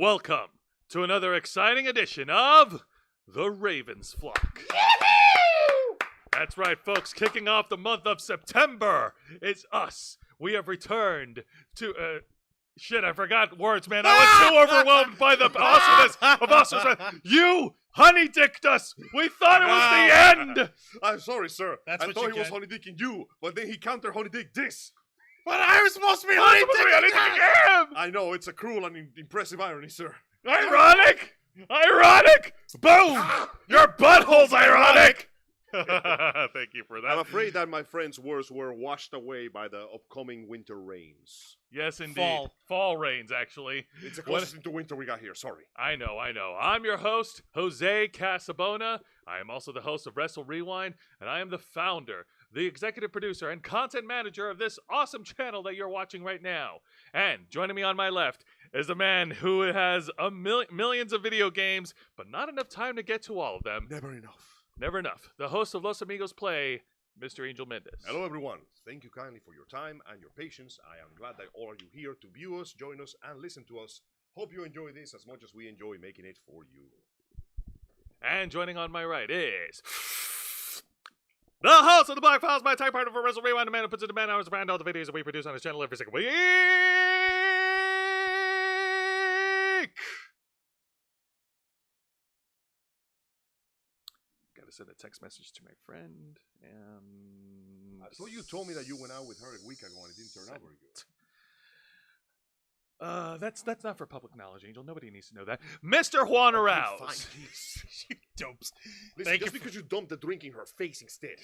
Welcome to another exciting edition of The Ravens Flock. That's right, folks. Kicking off the month of September, it's us. We have returned to... Shit, I forgot words, man. I was too overwhelmed by the awesomeness of awesomeness. You honey-dicked us. We thought it was the end. I'm sorry, sir. That's I what thought you he was get. honey-dicking you, but then he counter-honey-dicked this. But I was supposed to be Honey-dicking him. I know, it's a cruel and impressive irony, sir. Ironic. Ironic. Boom. Your butthole's ironic. Thank you for that. I'm afraid that my friend's words were washed away by the upcoming winter rains. Yes, indeed. Fall rains, actually. It's the closest into winter we got here, sorry. I know. I'm your host, Jose Casabona. I am also the host of Wrestle Rewind, and I am the founder, the executive producer, and content manager of this awesome channel that you're watching right now. And joining me on my left is a man who has millions of video games, but not enough time to get to all of them. Never enough. Never enough. The host of Los Amigos Play, Mr. Angel Mendez. Hello, everyone. Thank you kindly for your time and your patience. I am glad that all of you here to view us, join us, and listen to us. Hope you enjoy this as much as we enjoy making it for you. And joining on my right is the host of the Black Files, my type partner for Wrestle Rewind, the man who puts in the man hours behind all the videos that we produce on his channel every single week. Gotta send a text message to my friend. And I thought you told me that you went out with her a week ago and it didn't turn out very good. That's not for public knowledge, Angel. Nobody needs to know that. Mr. Juan Arouse. Fine, please. You dopes. Listen, just because you dumped the drink in her face instead.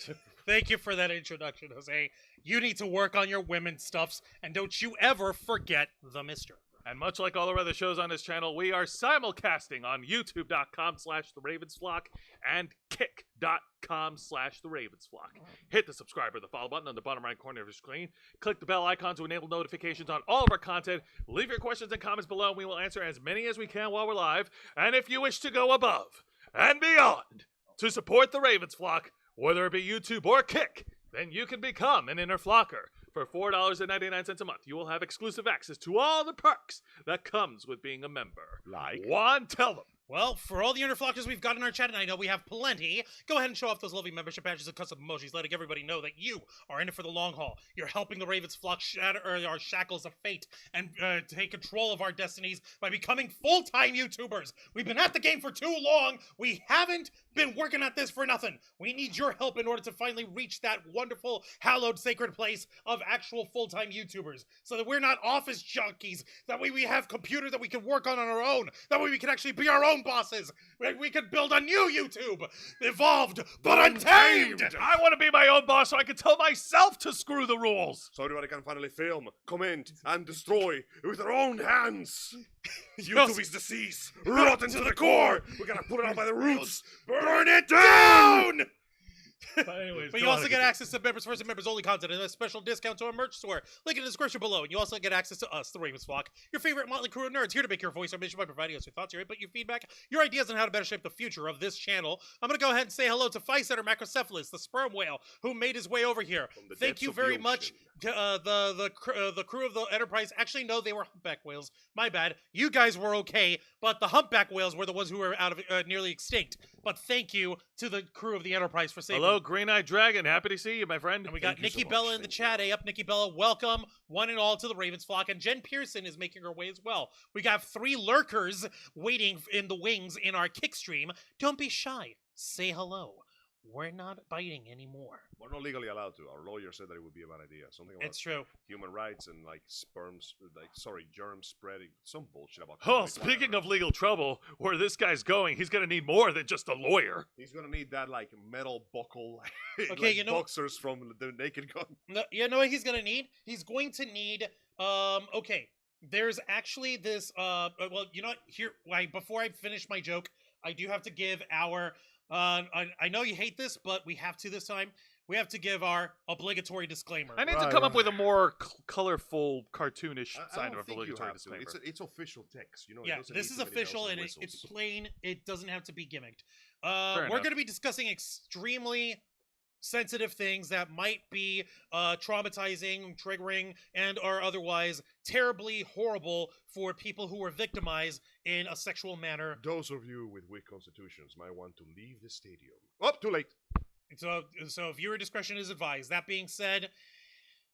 Thank you for that introduction, Jose. You need to work on your women's stuffs, and don't you ever forget the mister. And much like all our other shows on this channel, we are simulcasting on youtube.com/theravensflock and kick.com/theravensflock. Hit the subscribe or the follow button on the bottom right corner of your screen. Click the bell icon to enable notifications on all of our content. Leave your questions and comments below, and we will answer as many as we can while we're live. And if you wish to go above and beyond to support the Ravens Flock, whether it be YouTube or Kick, then you can become an inner flocker. For $4.99 a month, you will have exclusive access to all the perks that comes with being a member. Like? Juan, tell them. Well, for all the interflockers we've got in our chat, and I know we have plenty, go ahead and show off those lovely membership badges and custom emojis, letting everybody know that you are in it for the long haul. You're helping the Ravens Flock shatter our shackles of fate and take control of our destinies by becoming full-time YouTubers. We've been at the game for too long. We haven't been working at this for nothing. We need your help in order to finally reach that wonderful, hallowed, sacred place of actual full-time YouTubers, so that we're not office junkies. That way we have computers that we can work on our own. That way we can actually be our own bosses. We could build a new YouTube, evolved but untamed. I want to be my own boss so I can tell myself to screw the rules. So everybody can finally film, comment, and destroy with their own hands. YouTube is disease, rotten to the core. We gotta put it out by the roots. Burn it down! But anyways, But you also get access to members first and members only content and a special discount to our merch store. Link in the description below. And you also get access to us, the Ravens Flock, your favorite motley crew of nerds, here to make your voice our mission by providing us your thoughts, your input, your feedback, your ideas on how to better shape the future of this channel. I'm going to go ahead and say hello to Physetter Macrocephalus, the sperm whale, who made his way over here. From the Thank depths you of the very much. ocean. The crew of the Enterprise. Actually, no, they were humpback whales. My bad. You guys were okay, but the humpback whales were the ones who were out of nearly extinct. But thank you to the crew of the Enterprise for saving. Hello, Green-Eyed Dragon. Happy to see you, my friend. And we got Thank you Nikki so Bella much. in the Thank chat. you. Hey up, Nikki Bella. Welcome, one and all, to the Ravens Flock. And Jen Pearson is making her way as well. We got 3 lurkers waiting in the wings in our kick stream. Don't be shy. Say hello. We're not biting anymore. We're not legally allowed to. Our lawyer said that it would be a bad idea. Something about It's true. human rights and like germs spreading. Some bullshit about. Oh, speaking of legal trouble, where this guy's going, he's going to need more than just a lawyer. He's gonna need that like metal buckle, Okay, like you know- boxers from the Naked Gun. No, you know what he's gonna need? He's going to need okay. There's actually this well, you know what? Here, before I finish my joke, I do have to give our I know you hate this, but we have to this time. We have to give our obligatory disclaimer. I need to Right, come up right. with a more colorful, cartoonish I sign don't of think you obligatory have to. disclaimer. It's official text. You know. it Yeah, doesn't this need is too many bells official and whistles. it's plain. It doesn't have to be gimmicked. Fair We're enough. going to be discussing extremely sensitive things that might be traumatizing, triggering, and or otherwise terribly horrible for people who were victimized in a sexual manner. Those of you with weak constitutions might want to leave the stadium. Oh, too late. So viewer discretion is advised. That being said,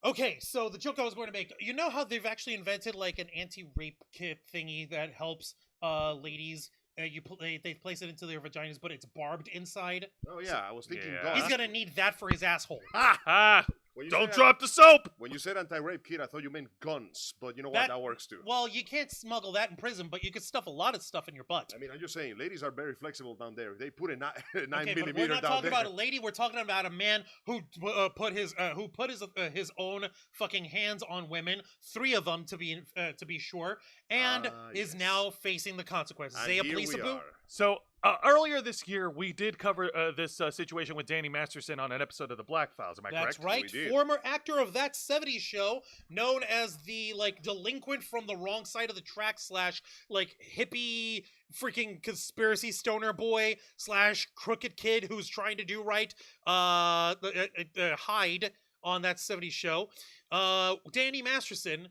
okay, so the joke I was going to make, you know how they've actually invented like an anti-rape kit thingy that helps ladies. They place it into their vaginas, but it's barbed inside. Oh yeah, I was thinking. Yeah. God. He's gonna need that for his asshole. Ah! When you Don't said- drop the soap! When you said anti-rape kit, I thought you meant guns, but you know what? That works too. Well, you can't smuggle that in prison, but you can stuff a lot of stuff in your butt. I mean, I'm just saying, ladies are very flexible down there. If they put a 9 Okay, but we're millimeter not down talking there. about a lady. We're talking about a man who put his own fucking hands on women, 3 of them to be sure, and is yes. now facing the consequences. And Zaya here we Polisabu? are. So, earlier this year, we did cover this situation with Danny Masterson on an episode of The Black Files. Am I That's correct? right. We did. Former actor of That 70s Show, known as the delinquent from the wrong side of the track / hippie freaking conspiracy stoner boy / crooked kid who's trying to do right. Hyde on That 70s Show. Danny Masterson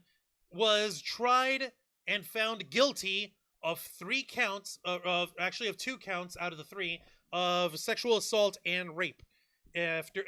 was tried and found guilty of 3 counts of 2 counts out of the 3 of sexual assault and rape after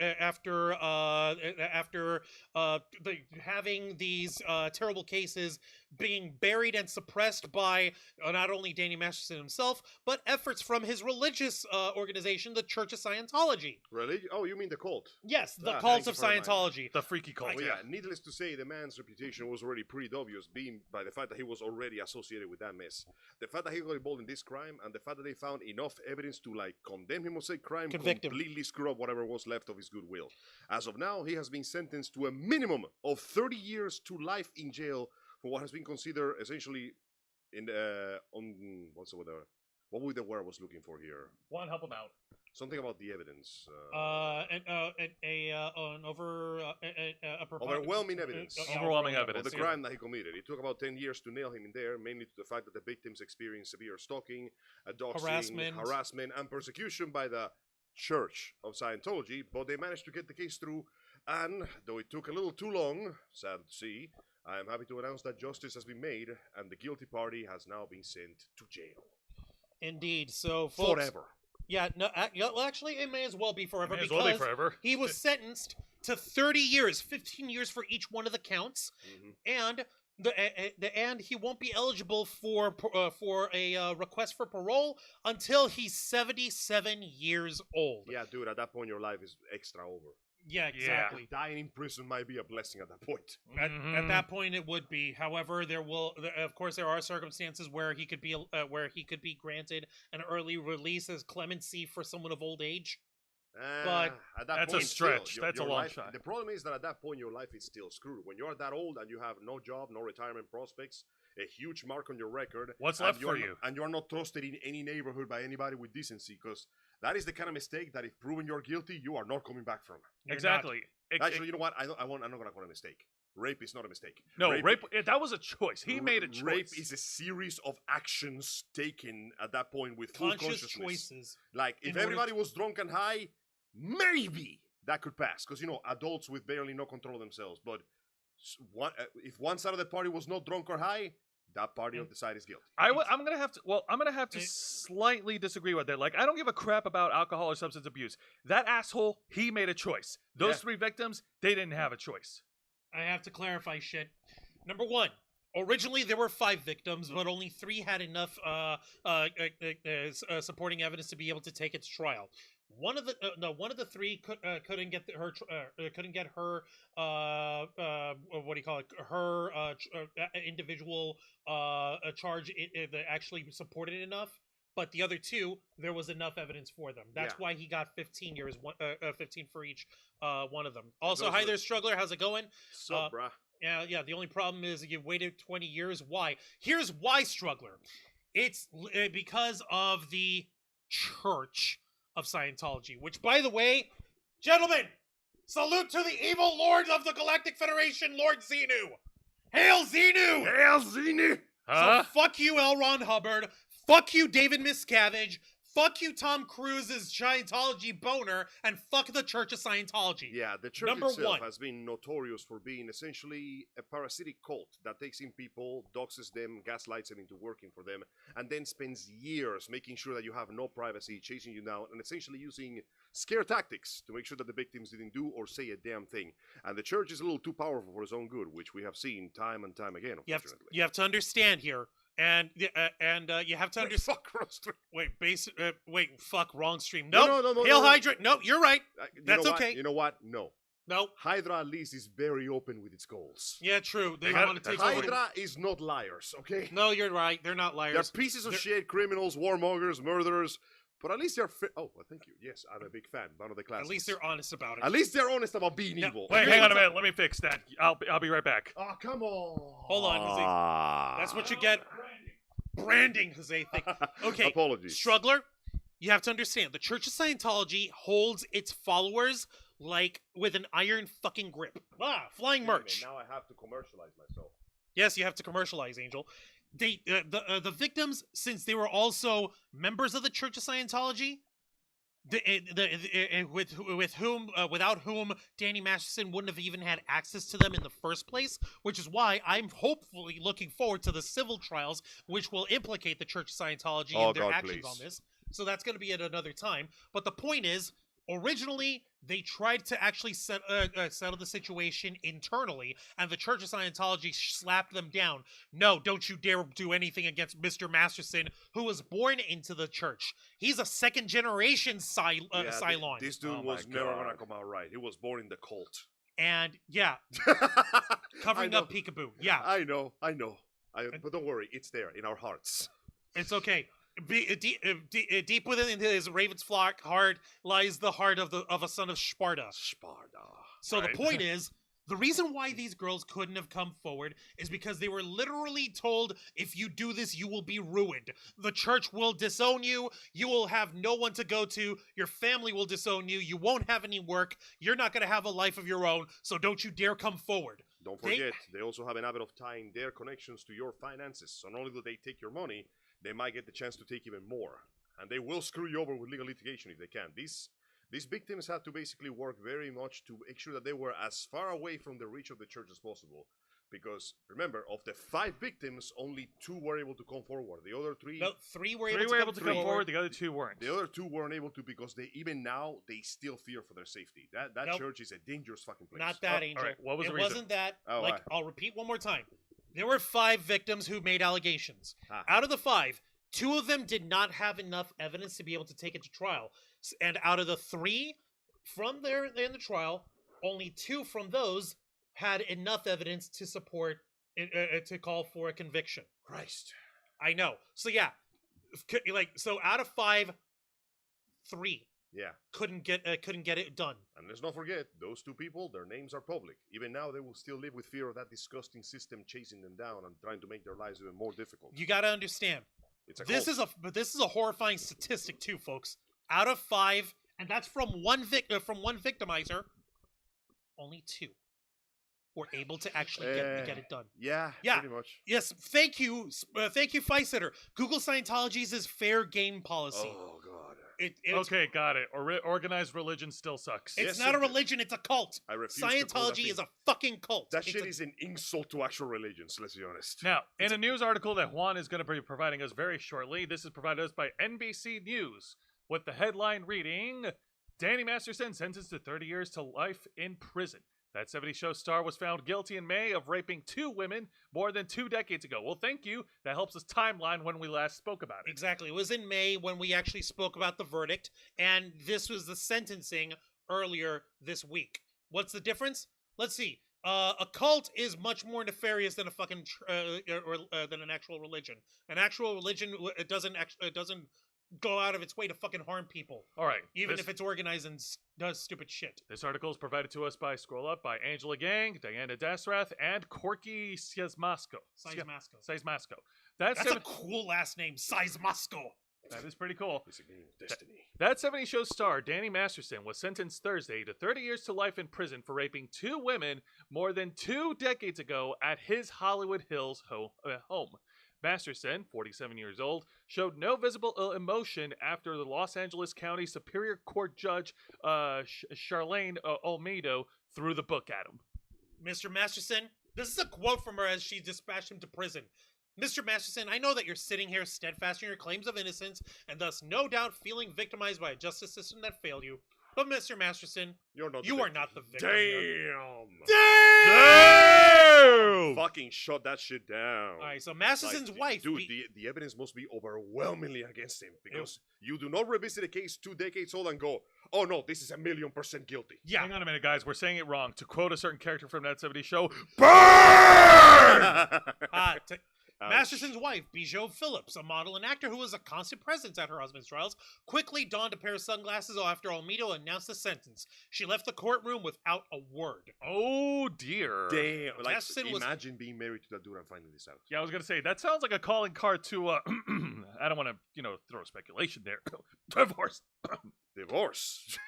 having these terrible cases being buried and suppressed by not only Danny Masterson himself, but efforts from his religious organization, the Church of Scientology. Religion? Oh, you mean the cult? Yes, the Ah, cult thank of you for reminding Scientology. The freaky cult. Well, yeah, needless to say, the man's reputation was already pretty obvious, being by the fact that he was already associated with that mess. The fact that he got involved in this crime, and the fact that they found enough evidence to condemn him on said crime, Convict him. completely screw up whatever was left of his goodwill. As of now, he has been sentenced to a minimum of 30 years to life in jail for what has been considered essentially what would the word I was looking for here? One, help him out. Something about the evidence. Overwhelming evidence. Overwhelming Of evidence. the crime that he committed. It took about 10 years to nail him in there, mainly to the fact that the victims experienced severe stalking, doxing, harassment, and persecution by the Church of Scientology, but they managed to get the case through, and though it took a little too long, sad to see, I am happy to announce that justice has been made, and the guilty party has now been sent to jail. Indeed. So, folks, Forever. Yeah, no, well, actually, it may as well be forever May as because well be forever. he was sentenced to 30 years, 15 years for each one of the counts, and and he won't be eligible for a request for parole until he's 77 years old. Yeah, dude, at that point, your life is extra over. Yeah, exactly. Dying in prison might be a blessing at that point. At that point, it would be. However, of course, there are circumstances where he could be granted an early release as clemency for someone of old age. But at that that's point, a stretch. Still, That's a your long life, shot. The problem is that at that point, your life is still screwed. When you're that old and you have no job, no retirement prospects, a huge mark on your record. What's left for you? And you're not trusted in any neighborhood by anybody with decency, because that is the kind of mistake that if proven you're guilty, you are not coming back from. Exactly. Actually, you know what? I'm not going to call it a mistake. Rape is not a mistake. No, rape that was a choice. He made a choice. Rape is a series of actions taken at that point with full conscious consciousness. choices. Like, if everybody was drunk and high, maybe that could pass. Because, adults with barely no control of themselves. But if one side of the party was not drunk or high, that party on the side is guilty. I'm gonna have to slightly disagree with that. Like, I don't give a crap about alcohol or substance abuse. That asshole, he made a choice. Those 3 victims, they didn't have a choice. I have to clarify shit. Number 1, originally there were 5 victims, but only 3 had enough supporting evidence to be able to take its trial. One of the 3 couldn't get her individual charge that actually supported it enough. But the other 2, there was enough evidence for them. That's why he got 15 years, 15 for each one of them. Also, hi there, Struggler. How's it going? Sup, bruh? Yeah. The only problem is you waited 20 years. Why? Here's why, Struggler. It's because of the Church of Scientology, which, by the way, gentlemen, salute to the evil lord of the Galactic Federation, Lord Xenu. Hail Xenu! Hail Xenu! Huh? So fuck you, L. Ron Hubbard. Fuck you, David Miscavige. fuck you, Tom Cruise's Scientology boner, and fuck the Church of Scientology. Yeah, the church Number itself one. has been notorious for being essentially a parasitic cult that takes in people, doxes them, gaslights them into working for them, and then spends years making sure that you have no privacy, chasing you down, and essentially using scare tactics to make sure that the victims didn't do or say a damn thing. And the church is a little too powerful for its own good, which we have seen time and time again, unfortunately. You have to understand here, and you have to understand. Fuck, wrong stream. Fuck, wrong stream. No, no, Hail no. Hydra. No, you're right. That's okay. You know what? No. No. Hydra at least is very open with its goals. Yeah, true. They got- want to take over. Hydra is not liars, okay? No, you're right. They're not They're liars. pieces of shit, criminals, warmongers, murderers, but at least they're oh, well, thank you. Yes, I'm a big fan. One of the classics. At least they're honest about it. At least they're honest about being Yeah, evil. Wait, hang on a minute. Let me fix that. I'll be right back. Oh, come on. Hold on, Jose. That's what you get. Branding, Jose. Okay. Apologies. Struggler, you have to understand. The Church of Scientology holds its followers like with an iron fucking grip. Flying merch. Now I have to commercialize myself. Yes, you have to commercialize, Angel. They the victims, since they were also members of the Church of Scientology, without whom Danny Masterson wouldn't have even had access to them in the first place, which is why I'm hopefully looking forward to the civil trials, which will implicate the Church of Scientology and their actions on this. So that's going to be at another time. But the point is, originally, they tried to actually settle the situation internally, and the Church of Scientology slapped them down. No, don't you dare do anything against Mr. Masterson, who was born into the church. He's a second-generation Cylon. This dude was never going to come out right. He was born in the cult. And, yeah, covering up peekaboo. Yeah. I know. But don't worry, it's there in our hearts. It's okay. Deep within his Raven's flock heart lies the heart of a son of Sparta. So Right. the point is, the reason why these girls couldn't have come forward is because they were literally told, if you do this, you will be ruined. The church will disown you. You will have no one to go to. Your family will disown you. You won't have any work. You're not going to have a life of your own. So don't you dare come forward. Don't forget, they also have an habit of tying their connections to your finances. So not only do they take your money, they might get the chance to take even more. And they will screw you over with legal litigation if they can. These victims had to basically work very much to make sure that they were as far away from the reach of the church as possible. Because, remember, of the 5 victims, only 2 were able to come forward. The other 3... No, 3 were Three able were to able to come forward. The other 2 weren't. The other 2 weren't able to because even now, they still fear for their safety. That Nope. church is a dangerous fucking place. Not that, Oh, Angel. all right. What was it the reason? wasn't that. Oh, why? I'll repeat one more time. There were 5 victims who made allegations. Ah. Out of the 5, 2 of them did not have enough evidence to be able to take it to trial. And out of the 3 from there in the trial, only 2 from those had enough evidence to support to call for a conviction. Christ. I know. So yeah, so out of 5, 3 Yeah. couldn't get it done. And let's not forget, those 2 people, their names are public. Even now, they will still live with fear of that disgusting system chasing them down and trying to make their lives even more difficult. You got to understand. It's a This cult. is a horrifying statistic too, folks. Out of 5, and that's from one victimizer, only 2 were able to actually get it done. Yeah, Yeah. pretty much. Yes, thank you, Fightsitter. Google Scientology's is fair game policy. Oh, God. Okay, got it. Organized religion still sucks. It's Yes, not a it- religion; it's a cult. I refuse to call that Scientology thing- is a fucking cult. That It's shit a- is an insult to actual religions, let's be honest. Now, in a news article that Juan is going to be providing us very shortly, this is provided us by NBC News, with the headline reading, Danny Masterson sentenced to 30 years to life in prison. That 70s show star was found guilty in May of raping 2 women more than 2 decades ago. Well, thank you. That helps us timeline when we last spoke about it. Exactly. It was in May when we actually spoke about the verdict, and this was the sentencing earlier this week. What's the difference? Let's see. A cult is much more nefarious than a fucking than an actual religion. An actual religion it doesn't go out of its way to fucking harm people, All right. even if it's organized and does stupid shit. This article is provided to us by Scroll Up by Angela Gang, Diana Dasrath, and Corky Siesmasco. Seismasco. That's That's a cool last name, Seismasco. That is pretty cool. It's a game of destiny. That 70s show star, Danny Masterson, was sentenced Thursday to 30 years to life in prison for raping 2 women more than 2 decades ago at his Hollywood Hills home. Masterson, 47 years old, showed no visible emotion after the Los Angeles County Superior Court Judge Charlene Olmedo threw the book at him. Mr. Masterson, this is a quote from her as she dispatched him to prison. Mr. Masterson, I know that you're sitting here steadfast in your claims of innocence and thus no doubt feeling victimized by a justice system that failed you. But Mr. Masterson, you are not the victim. Damn! Fucking shut that shit down. Alright, so Masterson's wife... Dude, the evidence must be overwhelmingly against him because you do not revisit a case 2 decades old and go, oh no, this is 1,000,000% guilty. Yeah. Hang on a minute, guys. We're saying it wrong. To quote a certain character from that 70s show, BURN! Masterson's wife, Bijou Phillips, a model and actor who was a constant presence at her husband's trials, quickly donned a pair of sunglasses after Olmedo announced the sentence. She left the courtroom without a word. Oh, dear. Damn. Like, imagine being married to that dude and finding this out. Yeah, I was going to say, that sounds like a calling card to, I don't want to, throw speculation there. Divorce. Divorce.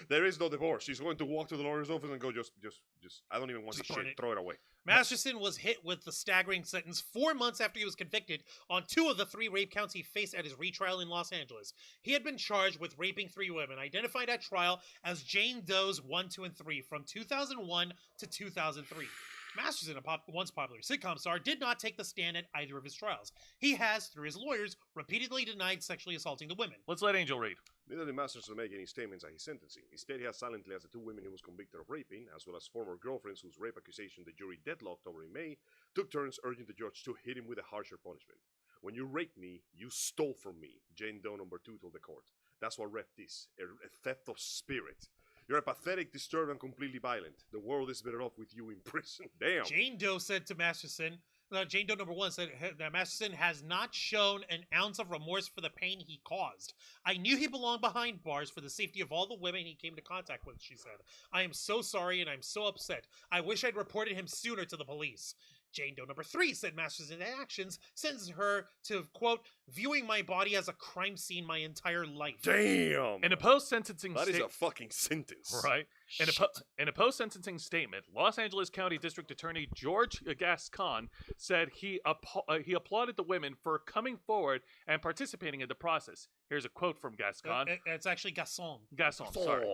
There is no divorce. She's going to walk to the lawyer's office and go, just, I don't even want this shit. Throw it away. Masterson was hit with the staggering sentence 4 months after he was convicted on 2 of the 3 rape counts he faced at his retrial in Los Angeles. He had been charged with raping 3 women, identified at trial as Jane Doe's 1, 2, and 3 from 2001 to 2003. Masterson, a once popular sitcom star, did not take the stand at either of his trials. He has, through his lawyers, repeatedly denied sexually assaulting the women. Let's let Angel read. Neither did Masterson make any statements at his sentencing. Instead, he has silently asked the 2 women he was convicted of raping, as well as former girlfriends whose rape accusation the jury deadlocked over in May, took turns urging the judge to hit him with a harsher punishment. When you raped me, you stole from me, Jane Doe number 2 told the court. That's what rape is, a theft of spirit. You're a pathetic, disturbed, and completely violent. The world is better off with you in prison. Damn. Jane Doe said to Masterson, Jane Doe number 1 said that Masterson has not shown an ounce of remorse for the pain he caused. I knew he belonged behind bars for the safety of all the women he came to contact with, she said. I am so sorry and I'm so upset. I wish I'd reported him sooner to the police. Jane Doe number 3 said Masterson's actions sentenced her to, quote, viewing my body as a crime scene my entire life. Damn! In a post-sentencing That is a fucking sentence. Right. In a post-sentencing statement, Los Angeles County District Attorney George Gascon said he applauded the women for coming forward and participating in the process. Here's a quote from Gascon. It's actually Gasson. Gasson, sorry.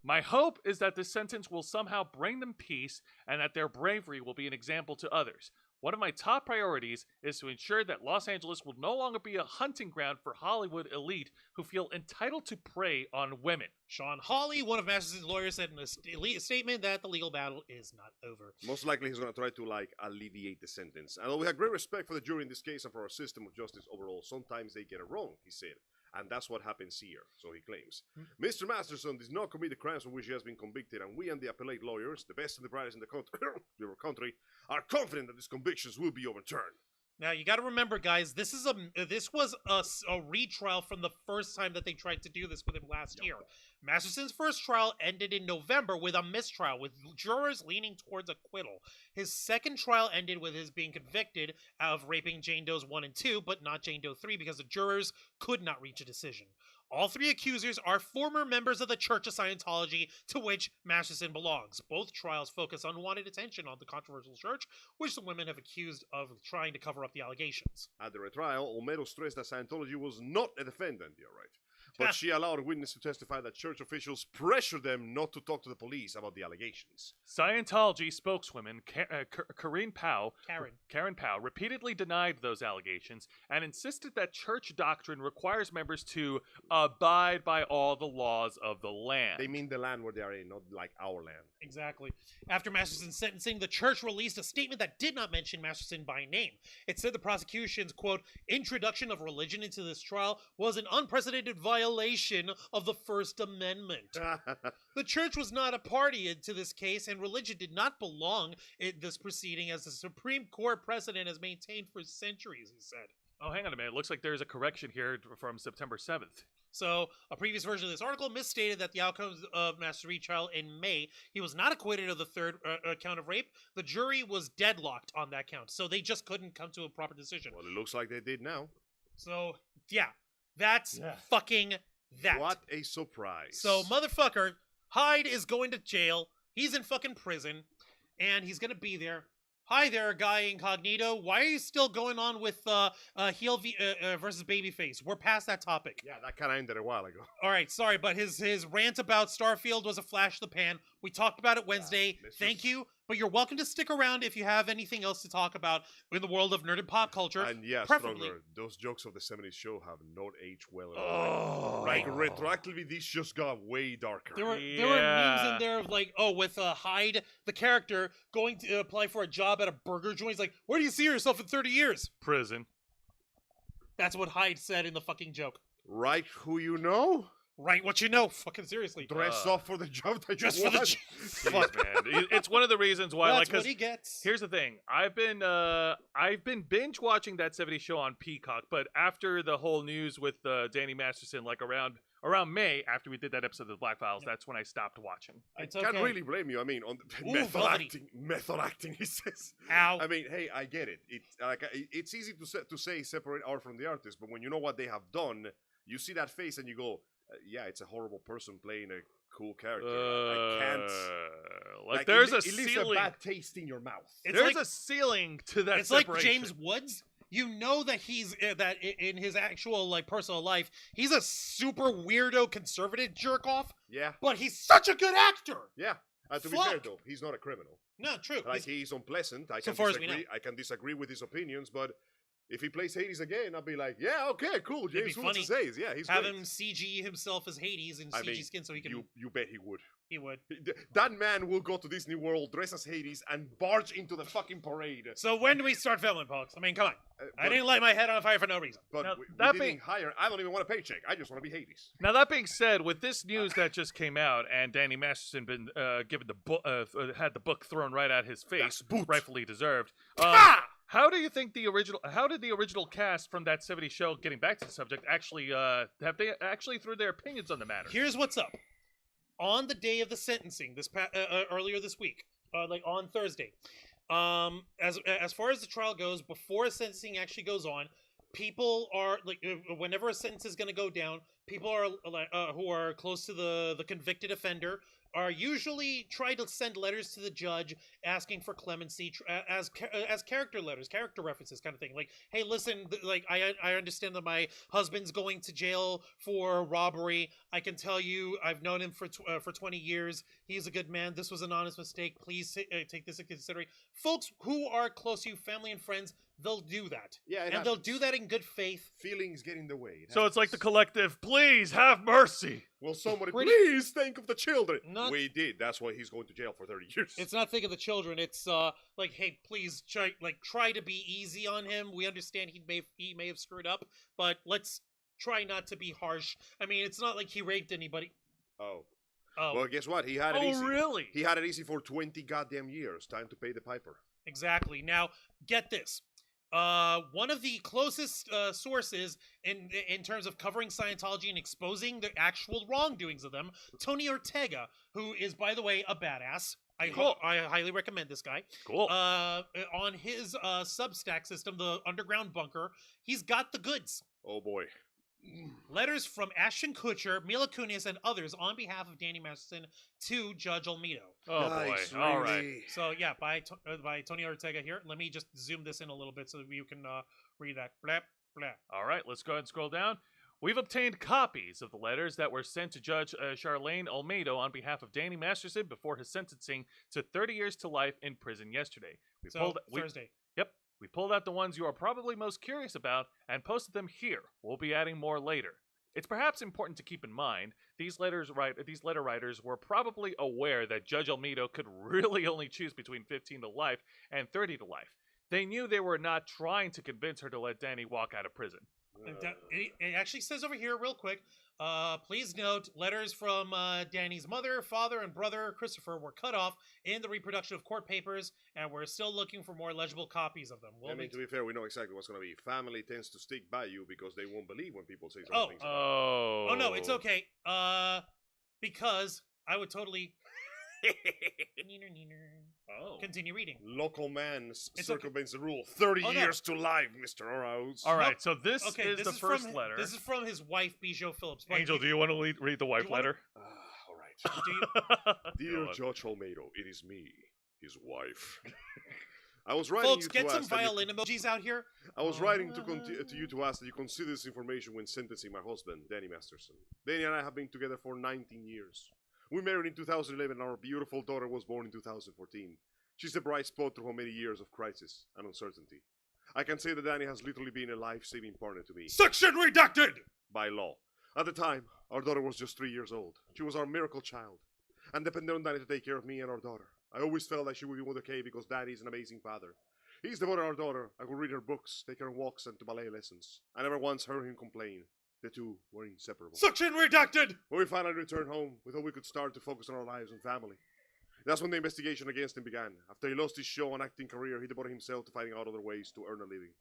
My hope is that this sentence will somehow bring them peace and that their bravery will be an example to others. One of my top priorities is to ensure that Los Angeles will no longer be a hunting ground for Hollywood elite who feel entitled to prey on women. Sean Hawley, one of Masterson's lawyers, said in a statement that the legal battle is not over. Most likely he's going to try to, alleviate the sentence. And although we have great respect for the jury in this case and for our system of justice overall, sometimes they get it wrong, he said. And that's what happens here, so he claims. Mr. Masterson did not commit the crimes for which he has been convicted, and we and the appellate lawyers, the best and the brightest in the country, are confident that these convictions will be overturned. Now, you got to remember, guys, this was a retrial from the first time that they tried to do this with him last year. Masterson's first trial ended in November with a mistrial, with jurors leaning towards acquittal. His second trial ended with his being convicted of raping Jane Doe's 1 and 2, but not Jane Doe 3 because the jurors could not reach a decision. All 3 accusers are former members of the Church of Scientology, to which Masterson belongs. Both trials focus unwanted attention on the controversial church, which the women have accused of trying to cover up the allegations. At the retrial, Olmedo stressed that Scientology was not a defendant, you're right. But she allowed a witness to testify that church officials pressured them not to talk to the police about the allegations. Scientology spokeswoman Karen Powell repeatedly denied those allegations and insisted that church doctrine requires members to abide by all the laws of the land. They mean the land where they are in, not like our land. Exactly. After Masterson's sentencing, the church released a statement that did not mention Masterson by name. It said the prosecution's, quote, introduction of religion into this trial was an unprecedented violation of the First Amendment. The church was not a party to this case, and religion did not belong in this proceeding, as the Supreme Court precedent has maintained for centuries, he said. Oh, hang on a minute. It looks like there's a correction here from September 7th. So, a previous version of this article misstated that the outcomes of Masterson's retrial in May, he was not acquitted of the third count of rape. The jury was deadlocked on that count, so they just couldn't come to a proper decision. Well, it looks like they did now. So, yeah, that's fucking that. What a surprise. So, motherfucker, Hyde is going to jail. He's in fucking prison, and he's going to be there Hi there, guy incognito. Why are you still going on with heel versus babyface? We're past that topic. Yeah, that kind of ended a while ago. All right, sorry, but his rant about Starfield was a flash in the pan. We talked about it Wednesday. Thank you, but you're welcome to stick around if you have anything else to talk about in the world of nerd and pop culture. And yeah, preferably. Stronger, those jokes of the 70s show have not aged well at all. Like, retroactively, these just got way darker. There were memes in there of like, with Hyde, the character, going to apply for a job at a burger joint. He's like, where do you see yourself in 30 years? Prison. That's what Hyde said in the fucking joke. Right who you know? Right what you know. Fucking seriously. Dress up for the job that dress you for want. Jeez, man. It's one of the reasons why. That's what he gets. Here's the thing. I've been binge watching that 70s show on Peacock, but after the whole news with Danny Masterson, like around May, after we did that episode of the Black Files, that's when I stopped watching. I can't really blame you. I mean, on method acting, he says. Ow. I mean, hey, I get it. It's easy to say separate art from the artist, but when you know what they have done, you see that face and you go, yeah, it's a horrible person playing a cool character. I can't. Like there's a ceiling. It leaves a bad taste in your mouth. There's a ceiling to that. It's separation. like James Woods. You know that he's that in his actual like personal life, he's a super weirdo conservative jerk off. Yeah. But he's such a good actor. Yeah. To be fair though, he's not a criminal. No, true. Like he's unpleasant. I can disagree with his opinions, but if he plays Hades again, I'll be like, yeah, okay, cool. James Woods says, yeah, he's have great. him CG himself as Hades in CG skin so he can. You bet he would. He would. That man will go to Disney World, dress as Hades, and barge into the fucking parade. So when do we start filming, folks? I mean, come on. I didn't light my head on fire for no reason. But now, we didn't hire. I don't even want a paycheck. I just want to be Hades. Now that being said, with this news that just came out, and Danny Masterson been given the book, had the book thrown right at his face, rightfully deserved. How do you think how did the original cast from that 70s show, getting back to the subject, actually have they actually threw their opinions on the matter? Here's what's up. On the day of the sentencing, earlier this week, like on Thursday, as far as the trial goes, before sentencing actually goes on, people are like, whenever a sentence is going to go down, people are who are close to the convicted offender are usually trying to send letters to the judge asking for clemency as character letters, character references, kind of thing. Like, hey, listen, like I understand that my husband's going to jail for robbery. I can tell you, I've known him for 20 years. He's a good man. This was an honest mistake. Please take this into consideration. Folks who are close to you, family and friends, they'll do that. Yeah, and they'll do that in good faith. Feelings get in the way. So it's like the collective, please have mercy. Will somebody please think of the children? We did. That's why he's going to jail for 30 years. It's not think of the children. It's like, hey, please try to be easy on him. We understand he may have screwed up, but let's try not to be harsh. I mean, it's not like he raped anybody. Oh. Well, guess what? He had it easy. Oh, really? He had it easy for 20 goddamn years. Time to pay the piper. Exactly. Now, get this. One of the closest sources in terms of covering Scientology and exposing the actual wrongdoings of them, Tony Ortega, who is, by the way, a badass. I highly recommend this guy. Cool. On his Substack system, the Underground Bunker, he's got the goods. Oh boy. Letters from Ashton Kutcher, Mila Kunis, and others on behalf of Danny Masterson to Judge Olmedo. Oh nice, boy! All right. So yeah, by Tony Ortega here. Let me just zoom this in a little bit so that you can read that. Blah blah. All right, let's go ahead and scroll down. We've obtained copies of the letters that were sent to Judge Charlene Olmedo on behalf of Danny Masterson before his sentencing to 30 years to life in prison yesterday. Thursday. Yep. We pulled out the ones you are probably most curious about and posted them here. We'll be adding more later. It's perhaps important to keep in mind, these letter writers were probably aware that Judge Olmedo could really only choose between 15 to life and 30 to life. They knew they were not trying to convince her to let Danny walk out of prison. It actually says over here, real quick, please note, letters from Danny's mother, father, and brother, Christopher, were cut off in the reproduction of court papers, and we're still looking for more legible copies of them. To be fair, we know exactly what's going to be. Family tends to stick by you because they won't believe when people say certain things. Oh, no, it's okay. Because I would totally... Continue reading. Local man circumvents the rule. 30 years to life, Mr. Oroz. All right, so this is the first letter. This is from his wife, Bijou Phillips. Angel, do you want to read the wife letter? All right. Dear Judge Olmedo, it is me, his wife. I was writing Folks, you to get some ask that violin emojis out here. I was writing to you to ask that you consider this information when sentencing my husband, Danny Masterson. Danny and I have been together for 19 years. We married in 2011 and our beautiful daughter was born in 2014. She's the bright spot through many years of crisis and uncertainty. I can say that Danny has literally been a life-saving partner to me. Section redacted! By law. At the time, our daughter was just 3 years old. She was our miracle child and depended on Danny to take care of me and our daughter. I always felt like she would be okay because Danny is an amazing father. He's devoted to our daughter. I could read her books, take her on walks, and to ballet lessons. I never once heard him complain. The two were inseparable. Section redacted! When we finally returned home, we thought we could start to focus on our lives and family. That's when the investigation against him began. After he lost his show and acting career, he devoted himself to finding out other ways to earn a living.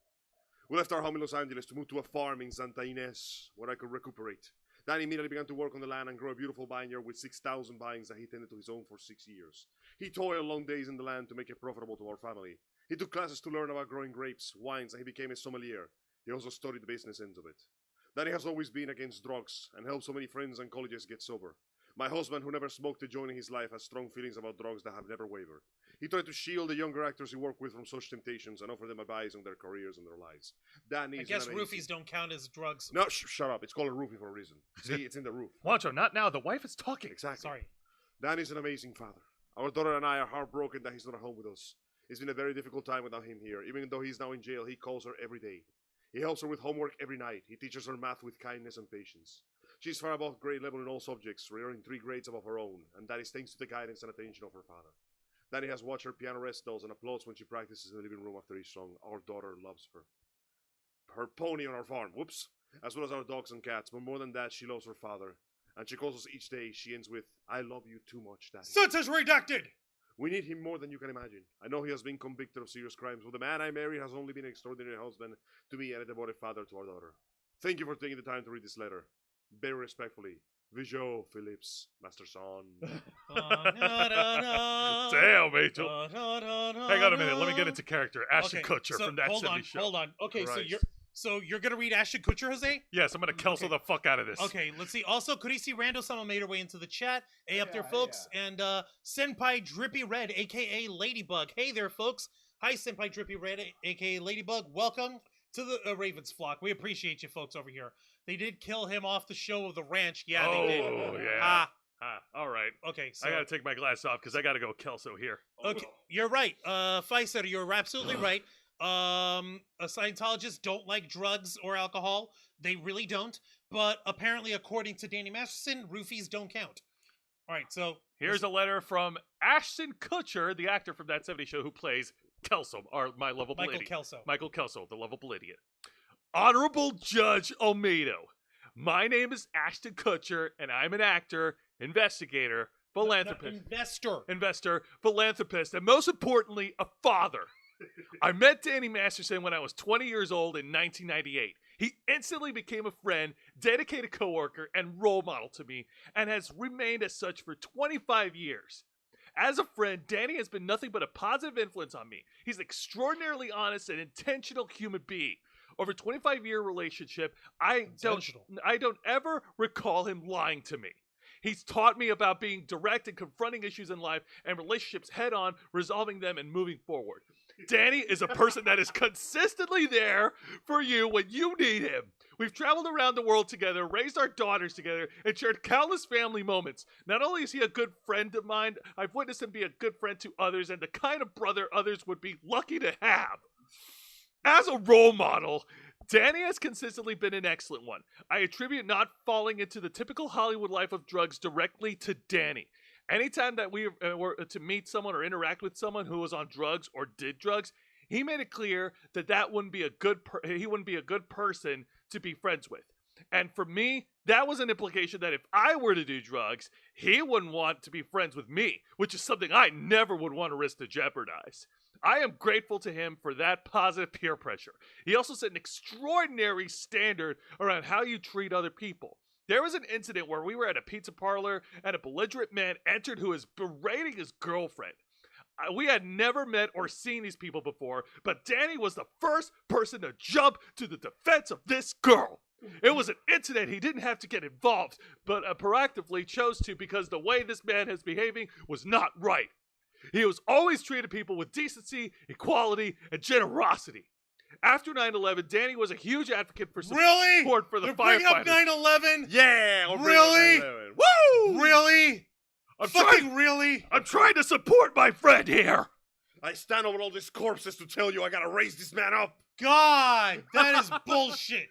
We left our home in Los Angeles to move to a farm in Santa Ynez, where I could recuperate. Danny immediately began to work on the land and grow a beautiful vineyard with 6,000 vines that he tended to his own for 6 years. He toiled long days in the land to make it profitable to our family. He took classes to learn about growing grapes, wines, and he became a sommelier. He also studied the business ends of it. Danny has always been against drugs and helped so many friends and colleagues get sober. My husband, who never smoked a joint in his life, has strong feelings about drugs that have never wavered. He tried to shield the younger actors he worked with from such temptations and offer them advice on their careers and their lives. Danny, I guess roofies don't count as drugs. No, shut up. It's called a roofie for a reason. See, it's in the roof. Wancho, not now. The wife is talking. Exactly. Sorry. Danny's an amazing father. Our daughter and I are heartbroken that he's not at home with us. It's been a very difficult time without him here. Even though he's now in jail, he calls her every day. He helps her with homework every night. He teaches her math with kindness and patience. She's far above grade level in all subjects, earning 3 grades above her own, and that is thanks to the guidance and attention of her father. Danny has watched her piano recitals and applauds when she practices in the living room after each song. Our daughter loves her. Her pony on our farm, whoops, as well as our dogs and cats, but more than that, she loves her father. And she calls us each day. She ends with, "I love you too much, Daddy." Sentence redacted! We need him more than you can imagine. I know he has been convicted of serious crimes, but the man I married has only been an extraordinary husband to me and a devoted father to our daughter. Thank you for taking the time to read this letter. Very respectfully, Vijo Phillips Masterson. Damn, Angel. Hang on a minute. Let me get into character. Ashton Kutcher from that 70 show. Hold on. Okay, Christ. so you're gonna read Ashton Kutcher, Jose? Yes, I'm gonna Kelso the fuck out of this. Okay, let's see. Also, Kurisi Rando, someone made her way into the chat. Hey up there, folks. And Senpai Drippy Red, aka Ladybug. Hey there, folks. Hi, Senpai Drippy Red, aka Ladybug. Welcome to the Ravens flock. We appreciate you folks over here. They did kill him off the show of the ranch. Yeah, they did. Oh, yeah. All right. Okay, so I gotta take my glass off because I gotta go Kelso here. okay, you're right. Pfizer, you're absolutely right. Scientologists don't like drugs or alcohol. They really don't. But apparently, according to Danny Masterson, roofies don't count. All right, so Here's a letter from Ashton Kutcher, the actor from that 70 show who plays Kelso, my lovable Michael idiot. Kelso. Michael Kelso, the lovable idiot. Honorable Judge Olmedo, my name is Ashton Kutcher, and I'm an actor, investigator, philanthropist, investor, philanthropist, and most importantly, a father. I met Danny Masterson when I was 20 years old in 1998. He instantly became a friend, dedicated coworker, and role model to me, and has remained as such for 25 years. As a friend, Danny has been nothing but a positive influence on me. He's an extraordinarily honest and intentional human being. Over a 25-year relationship, I don't ever recall him lying to me. He's taught me about being direct and confronting issues in life and relationships head on, resolving them and moving forward. Danny is a person that is consistently there for you when you need him. We've traveled around the world together, raised our daughters together, and shared countless family moments. Not only is he a good friend of mine, I've witnessed him be a good friend to others and the kind of brother others would be lucky to have. As a role model, Danny has consistently been an excellent one. I attribute not falling into the typical Hollywood life of drugs directly to Danny. Anytime that we were to meet someone or interact with someone who was on drugs or did drugs, he made it clear that he wouldn't be a good person to be friends with. And for me, that was an implication that if I were to do drugs, he wouldn't want to be friends with me, which is something I never would want to risk to jeopardize. I am grateful to him for that positive peer pressure. He also set an extraordinary standard around how you treat other people. There was an incident where we were at a pizza parlor and a belligerent man entered who was berating his girlfriend. We had never met or seen these people before, but Danny was the first person to jump to the defense of this girl. It was an incident he didn't have to get involved, but proactively chose to because the way this man is behaving was not right. He was always treated people with decency, equality, and generosity. After 9/11, Danny was a huge advocate for support for the They're firefighters. bringing up 9/11? Yeah! Really? Woo! Really? Really? I'm trying to support my friend here. I stand over all these corpses to tell you I gotta raise this man up. God, that is bullshit.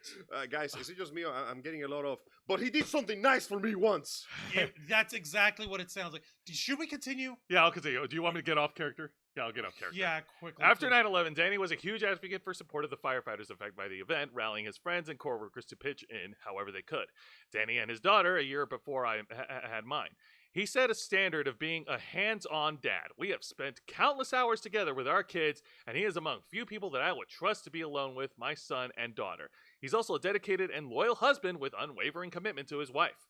Guys, is it just me? I'm getting a lot of, but he did something nice for me once. That's exactly what it sounds like. Should we continue? Yeah, I'll continue. Do you want me to get off character? Yeah, I'll get off character. Yeah, quickly. After 9/11, Danny was a huge advocate for support of the firefighters affected by the event, rallying his friends and coworkers to pitch in however they could. Danny and his daughter, a year before I had mine. He set a standard of being a hands-on dad. We have spent countless hours together with our kids, and he is among few people that I would trust to be alone with my son and daughter. He's also a dedicated and loyal husband with unwavering commitment to his wife.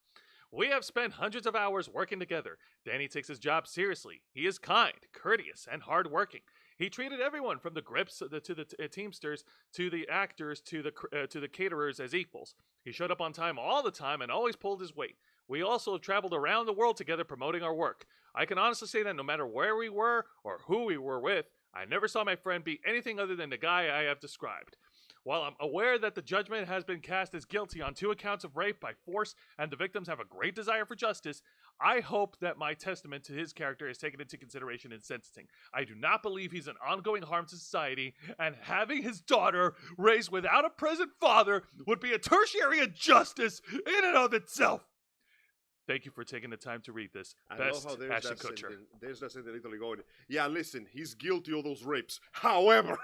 We have spent hundreds of hours working together. Danny takes his job seriously. He is kind, courteous, and hardworking. He treated everyone from the grips to the teamsters to the actors to the caterers as equals. He showed up on time all the time and always pulled his weight. We also have traveled around the world together promoting our work. I can honestly say that no matter where we were or who we were with, I never saw my friend be anything other than the guy I have described. While I'm aware that the judgment has been cast as guilty on 2 accounts of rape by force and the victims have a great desire for justice, I hope that my testament to his character is taken into consideration in sentencing. I do not believe he's an ongoing harm to society, and having his daughter raised without a present father would be a tertiary injustice in and of itself. Thank you for taking the time to read this. I Best, love how Ashton Kutcher. There's that sentence literally going, yeah, listen, he's guilty of those rapes. However,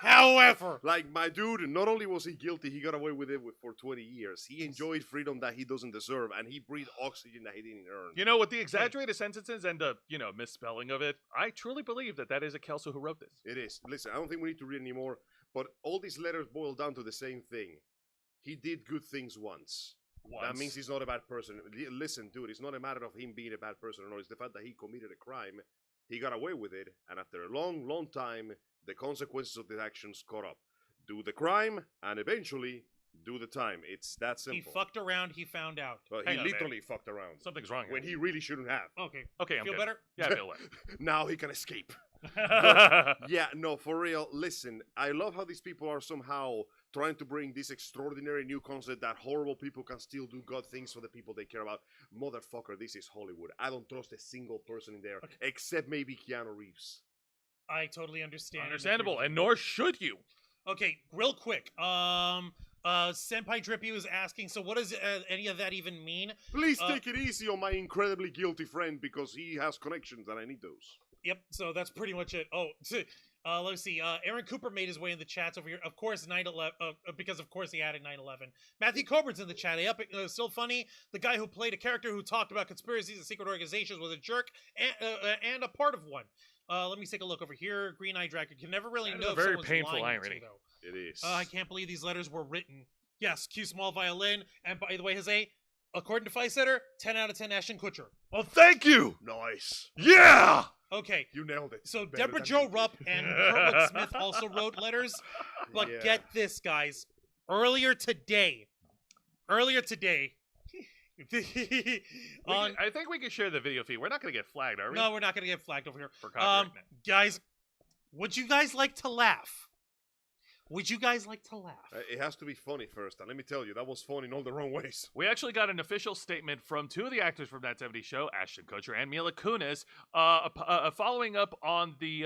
like my dude, not only was he guilty, he got away with it for 20 years. He enjoyed freedom that he doesn't deserve, and he breathed oxygen that he didn't earn. You know, with the exaggerated sentences and the, misspelling of it, I truly believe that is a Kelso who wrote this. It is. Listen, I don't think we need to read anymore, but all these letters boil down to the same thing. He did good things once. That means he's not a bad person. Listen, dude, it's not a matter of him being a bad person or not. It's the fact that he committed a crime. He got away with it, and after a long, long time, the consequences of his actions caught up. Do the crime, and eventually do the time. It's that simple. He fucked around, he found out. Well, he literally fucked around. Something's wrong here. When he really shouldn't have. Okay, I'm feel good. Better? Yeah, I feel better. Now he can escape. Yeah, no, for real. Listen, I love how these people are somehow trying to bring this extraordinary new concept that horrible people can still do good things for the people they care about. Motherfucker, this is Hollywood. I don't trust a single person in there, except maybe Keanu Reeves. I totally understand. Understandable, and nor should you. Okay, real quick. Senpai Drippy was asking, so what does any of that even mean? Please take it easy on my incredibly guilty friend because he has connections and I need those. Yep, so that's pretty much it. Let's see. Aaron Cooper made his way in the chats over here. Of course, 9/11, because of course he added 9/11. Matthew Coburn's in the chat. Yep, still funny. The guy who played a character who talked about conspiracies and secret organizations was a jerk and a part of one. Let me take a look over here. Green Eye Dragon can never really know. A very painful irony. It is. I can't believe these letters were written. Yes, Q Small Violin. And by the way, according to Fight Setter, 10 out of 10 Ashton Kutcher. Oh, thank you. Nice. Yeah. Okay. You nailed it. So Deborah Jo Rupp and Kurtwood Smith also wrote letters. But get this, guys. Earlier today. I think we can share the video feed. We're not going to get flagged, are we? No, we're not going to get flagged over here. For copyright. Guys, would you guys like to laugh? Would you guys like to laugh? It has to be funny first, and let me tell you, that was funny in all the wrong ways. We actually got an official statement from 2 of the actors from that 70s show, Ashton Kutcher and Mila Kunis, following up on the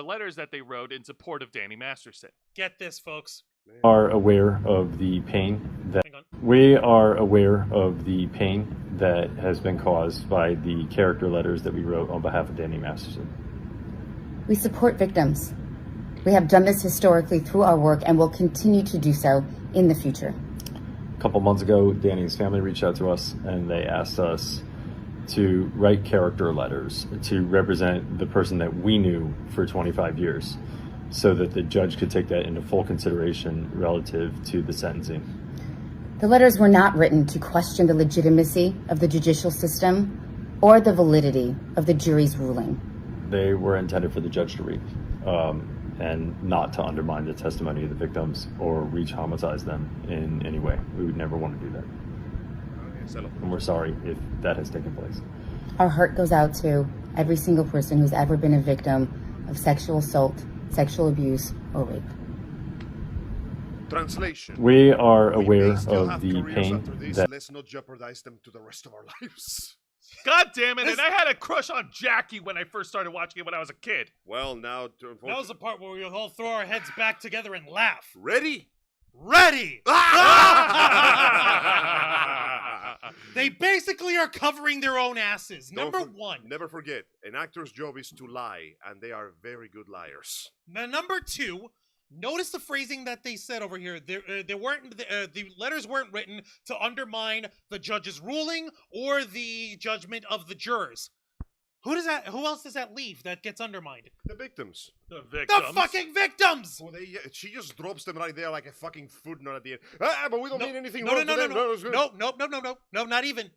letters that they wrote in support of Danny Masterson. Get this, folks. Are aware of the pain that we are aware of the pain that has been caused by the character letters that we wrote on behalf of Danny Masterson. We support victims. We have done this historically through our work and will continue to do so in the future. A couple months ago, Danny's family reached out to us and they asked us to write character letters to represent the person that we knew for 25 years so that the judge could take that into full consideration relative to the sentencing. The letters were not written to question the legitimacy of the judicial system or the validity of the jury's ruling. They were intended for the judge to read. And not to undermine the testimony of the victims or re-traumatize them in any way. We would never want to do that. And we're sorry if that has taken place. Our heart goes out to every single person who's ever been a victim of sexual assault, sexual abuse, or rape. Translation. We are We aware may still of have the careers pain after this. that Let's not jeopardize them to the rest of our lives. God damn it! And I had a crush on Jackie when I first started watching it when I was a kid. Well, now, That was the part where we all throw our heads back together and laugh. ready? Ready! They basically are covering their own asses. Don't Number one. Never forget, an actor's job is to lie, and they are very good liars. Now, number two, notice the phrasing that they said over here. They weren't the letters weren't written to undermine the judge's ruling or the judgment of the jurors. Who else does that leave that gets undermined? The victims. The victims. The fucking victims! Well, she just drops them right there like a fucking footnote at the end. But we don't mean anything No, wrong no, to no, them. no, it's good. no, not even.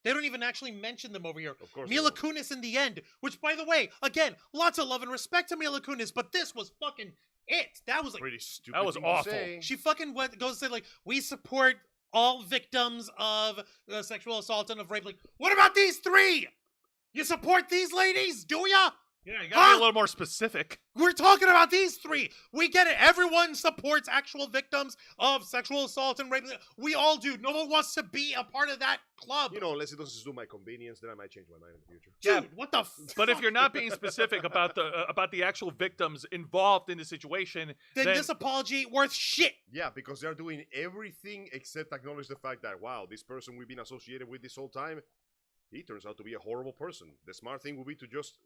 They don't even actually mention them over here. Of course Mila they don't. Kunis in the end, which, by the way, again, lots of love and respect to Mila Kunis, but this was fucking it. That was like, Pretty stupid. That was thing to awful. say. she fucking goes to say, like, we support all victims of sexual assault and of rape. Like, what about these three? You support these ladies, do ya? Yeah, you gotta be a little more specific. We're talking about these three. We get it. Everyone supports actual victims of sexual assault and rape. We all do. No one wants to be a part of that club. You know, unless it doesn't suit my convenience, then I might change my mind in the future. Dude, what the But if you're not being specific about the actual victims involved in the situation, then this apology ain't worth shit. Yeah, because they're doing everything except acknowledge the fact that, wow, this person we've been associated with this whole time, he turns out to be a horrible person. The smart thing would be to just...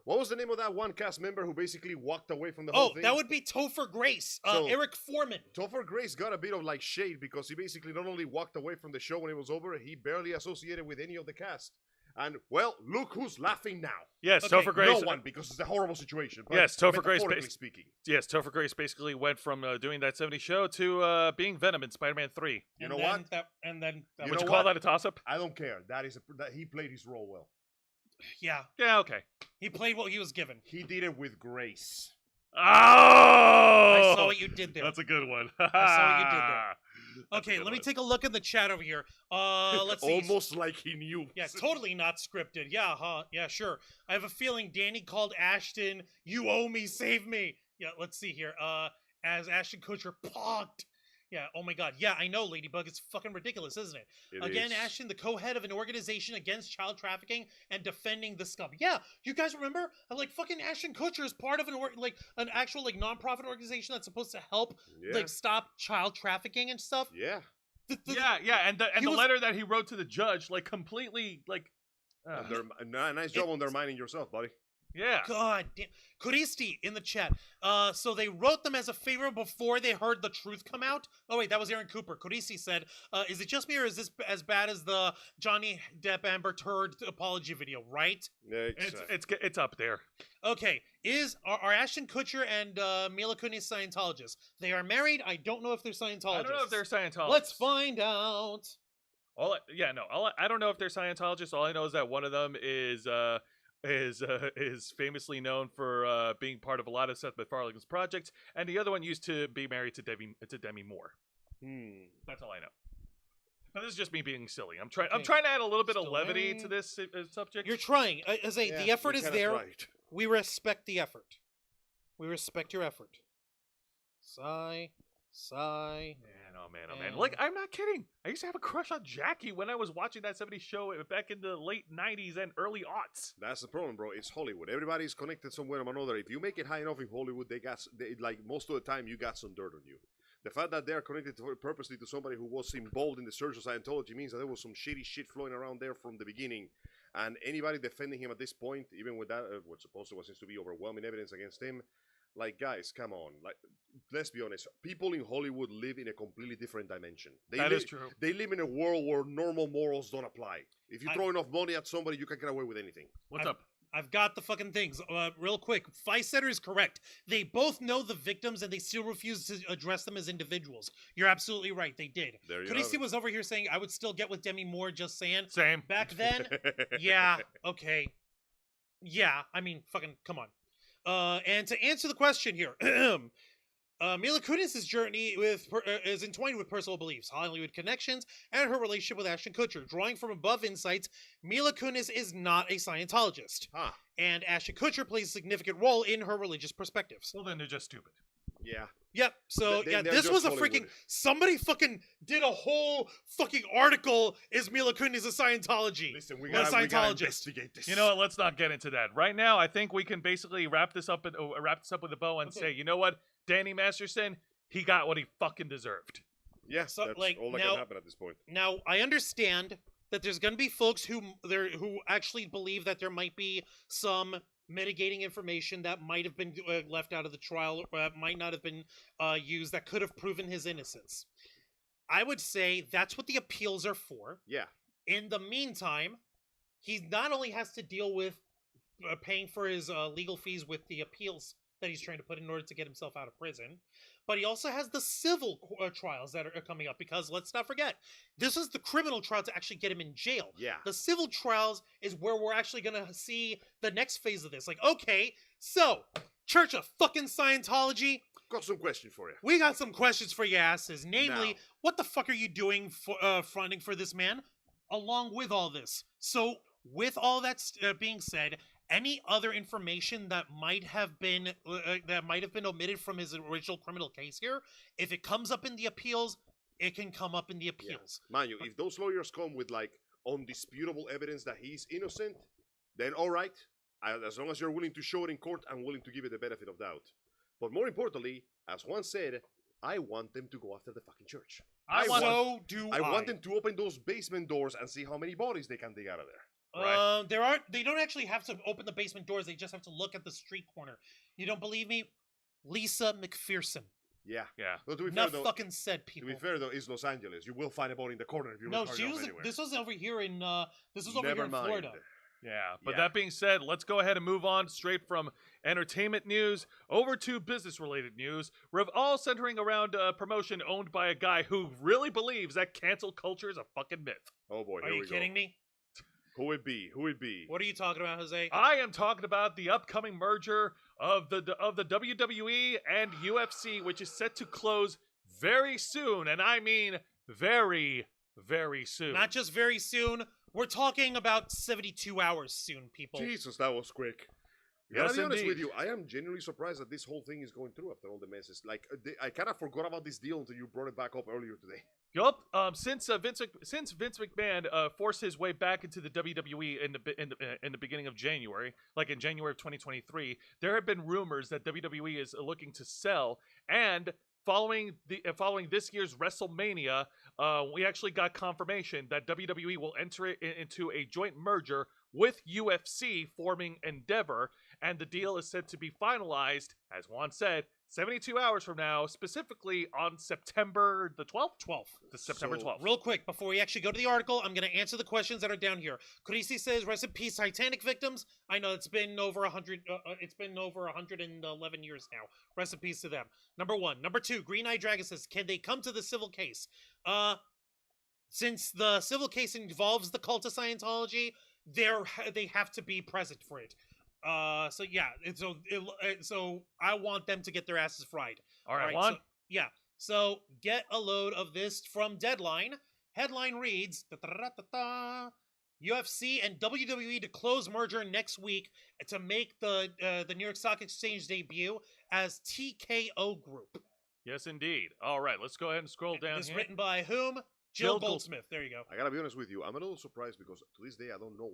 What was the name of that one cast member who basically walked away from the whole thing? That would be Topher Grace, So- Eric Foreman. Topher Grace got a bit of like shade because he basically not only walked away from the show when it was over, he barely associated with any of the cast. And, well, look who's laughing now. yes, Okay, Topher Grace. No one, because it's a horrible situation. But Yes, Topher Grace metaphorically speaking. Yes, Topher Grace basically went from doing that 70 show to being Venom in Spider-Man 3. You know what? Would know you call what? that a toss-up? I don't care. That he played his role well. Yeah, Yeah, okay. he played what he was given. He did it with grace. Oh! I saw what you did there. That's a good one. I saw what you did there. That's a Okay, good let me one. take a look at the chat over here. Let's see. Almost like he knew. Yeah, totally not scripted. Yeah, huh? Yeah, sure. I have a feeling Danny called Ashton, "You owe me, save me." Yeah, let's see here. As Ashton Kutcher pogged. Yeah, oh my god. Yeah, I know, Ladybug. It's fucking ridiculous, isn't it? Again, is. Ashton, the co-head of an organization against child trafficking and defending the scum. Yeah, you guys remember? Like, fucking Ashton Kutcher is part of an actual, like, non-profit organization that's supposed to help, Yeah. like, stop child trafficking and stuff. Yeah. Yeah, and He the was- letter that he wrote to the judge, like, completely, like... Nice job undermining yourself, buddy. yeah. God damn. Kuristi in the chat. So they wrote them as a favor before they heard the truth come out? Oh, wait, that was Aaron Cooper. Kuristi said, is it just me or is this as bad as the Johnny Depp Amber Turd apology video, right? It's up there. Okay, are Ashton Kutcher and Mila Kunis Scientologists? They are married. I don't know if they're Scientologists. I don't know if they're Scientologists. Let's find out. I don't know if they're Scientologists. All I know is that one of them is famously known for being part of a lot of Seth MacFarlane's projects, and the other one used to be married to Demi Moore. That's all I know. But this is just me being silly. I'm trying to add a little bit of levity to this subject. You're trying. The effort is there. Right. We respect the effort. We respect your effort. Sigh. Man. Like, I'm not kidding. I used to have a crush on Jackie when I was watching that 70s show back in the late 90s and early aughts. That's the problem, bro. It's Hollywood. Everybody's connected somewhere or another. If you make it high enough in Hollywood, like most of the time, you got some dirt on you. The fact that they're connected purposely to somebody who was involved in the search of Scientology means that there was some shady shit flowing around there from the beginning. And anybody defending him at this point, even with that, what supposedly seems to be overwhelming evidence against him, like, guys, come on. Like, let's be honest. People in Hollywood live in a completely different dimension. That is true. They live in a world where normal morals don't apply. If you throw enough money at somebody, you can get away with anything. What's up? I've got the fucking things. Real quick. Fisetter is correct. They both know the victims and they still refuse to address them as individuals. You're absolutely right. They did. There you Kuristi have it. was over here saying, I would still get with Demi Moore, just saying. Same. Back then, yeah, okay. Yeah, I mean, fucking, come on. And to answer the question here, Mila Kunis' journey is entwined with personal beliefs, Hollywood connections, and her relationship with Ashton Kutcher. Drawing from above insights, Mila Kunis is not a Scientologist. And Ashton Kutcher plays a significant role in her religious perspectives. Well, then they're just stupid. Yeah. Yep. So, this was a freaking... Somebody fucking did a whole fucking article, is Mila Kunis a Scientology? Listen, we gotta investigate this. You know what? Let's not get into that. Right now, I think we can basically wrap this up with a bow and say, you know what? Danny Masterson, he got what he fucking deserved. Yeah, so, that's all that can happen at this point. Now, I understand that there's going to be folks who actually believe that there might be some mitigating information that might have been left out of the trial, or might not have been used, that could have proven his innocence. I would say that's what the appeals are for. Yeah. In the meantime, he not only has to deal with paying for his legal fees with the appeals that he's trying to put in order to get himself out of prison, but he also has the civil trials that are coming up, because let's not forget, this is the criminal trial to actually get him in jail. Yeah. The civil trials is where we're actually going to see the next phase of this. Like, okay, so, Church of fucking Scientology. Got some questions for you. We got some questions for your asses. Namely, what the fuck are you doing for fronting for this man along with all this? So, with all that being said, any other information that might have been omitted from his original criminal case here, if it comes up in the appeals, it can come up in the appeals. Yeah. Mind you, if those lawyers come with like undisputable evidence that he's innocent, then all right. As long as you're willing to show it in court, I'm willing to give it the benefit of doubt. But more importantly, as Juan said, I want them to go after the fucking church. I want them to open those basement doors and see how many bodies they can dig out of there. Right. They don't actually have to open the basement doors. They just have to look at the street corner. You don't believe me? Lisa McPherson. Yeah. Well, to be fair, though, fucking said, people. To be fair, though, it's Los Angeles. You will find a body in the corner if you No, she was. This was over here in. This was over here in Florida. Yeah, but that being said, let's go ahead and move on straight from entertainment news over to business-related news, all centering around a promotion owned by a guy who really believes that cancel culture is a fucking myth. Oh boy, are you kidding me? Who would be? What are you talking about, Jose? I am talking about the upcoming merger of the WWE and UFC, which is set to close very soon, and I mean very, very soon. Not just very soon. We're talking about 72 hours soon, people. Jesus, that was quick. Yes, to be honest indeed. with you, I am genuinely surprised that this whole thing is going through after all the messes. Like, I kind of forgot about this deal until you brought it back up earlier today. Yup. Since Vince McMahon forced his way back into the WWE in the beginning of January, like in January of 2023, there have been rumors that WWE is looking to sell. And following this year's WrestleMania, we actually got confirmation that WWE will enter into a joint merger with UFC, forming Endeavor, and the deal is said to be finalized, as Juan said, 72 hours from now, specifically on September the 12th? September 12th. Real quick, before we actually go to the article, I'm going to answer the questions that are down here. Kurisi says, rest in peace, Titanic victims. I know it's been over 100, it's been over 111 years now. Rest in peace to them. Number one. Number two, Green Eye Dragon says, can they come to the civil case? Since the civil case involves the cult of Scientology, they have to be present for it. So I want them to get their asses fried. All right, Juan. So get a load of this from Deadline. Headline reads, UFC and WWE to close merger next week to make the New York Stock Exchange debut as TKO Group. Yes, indeed. All right, let's go ahead and scroll down It's here. written by whom? Jill Goldsmith. There you go. I gotta be honest with you. I'm a little surprised because to this day I don't know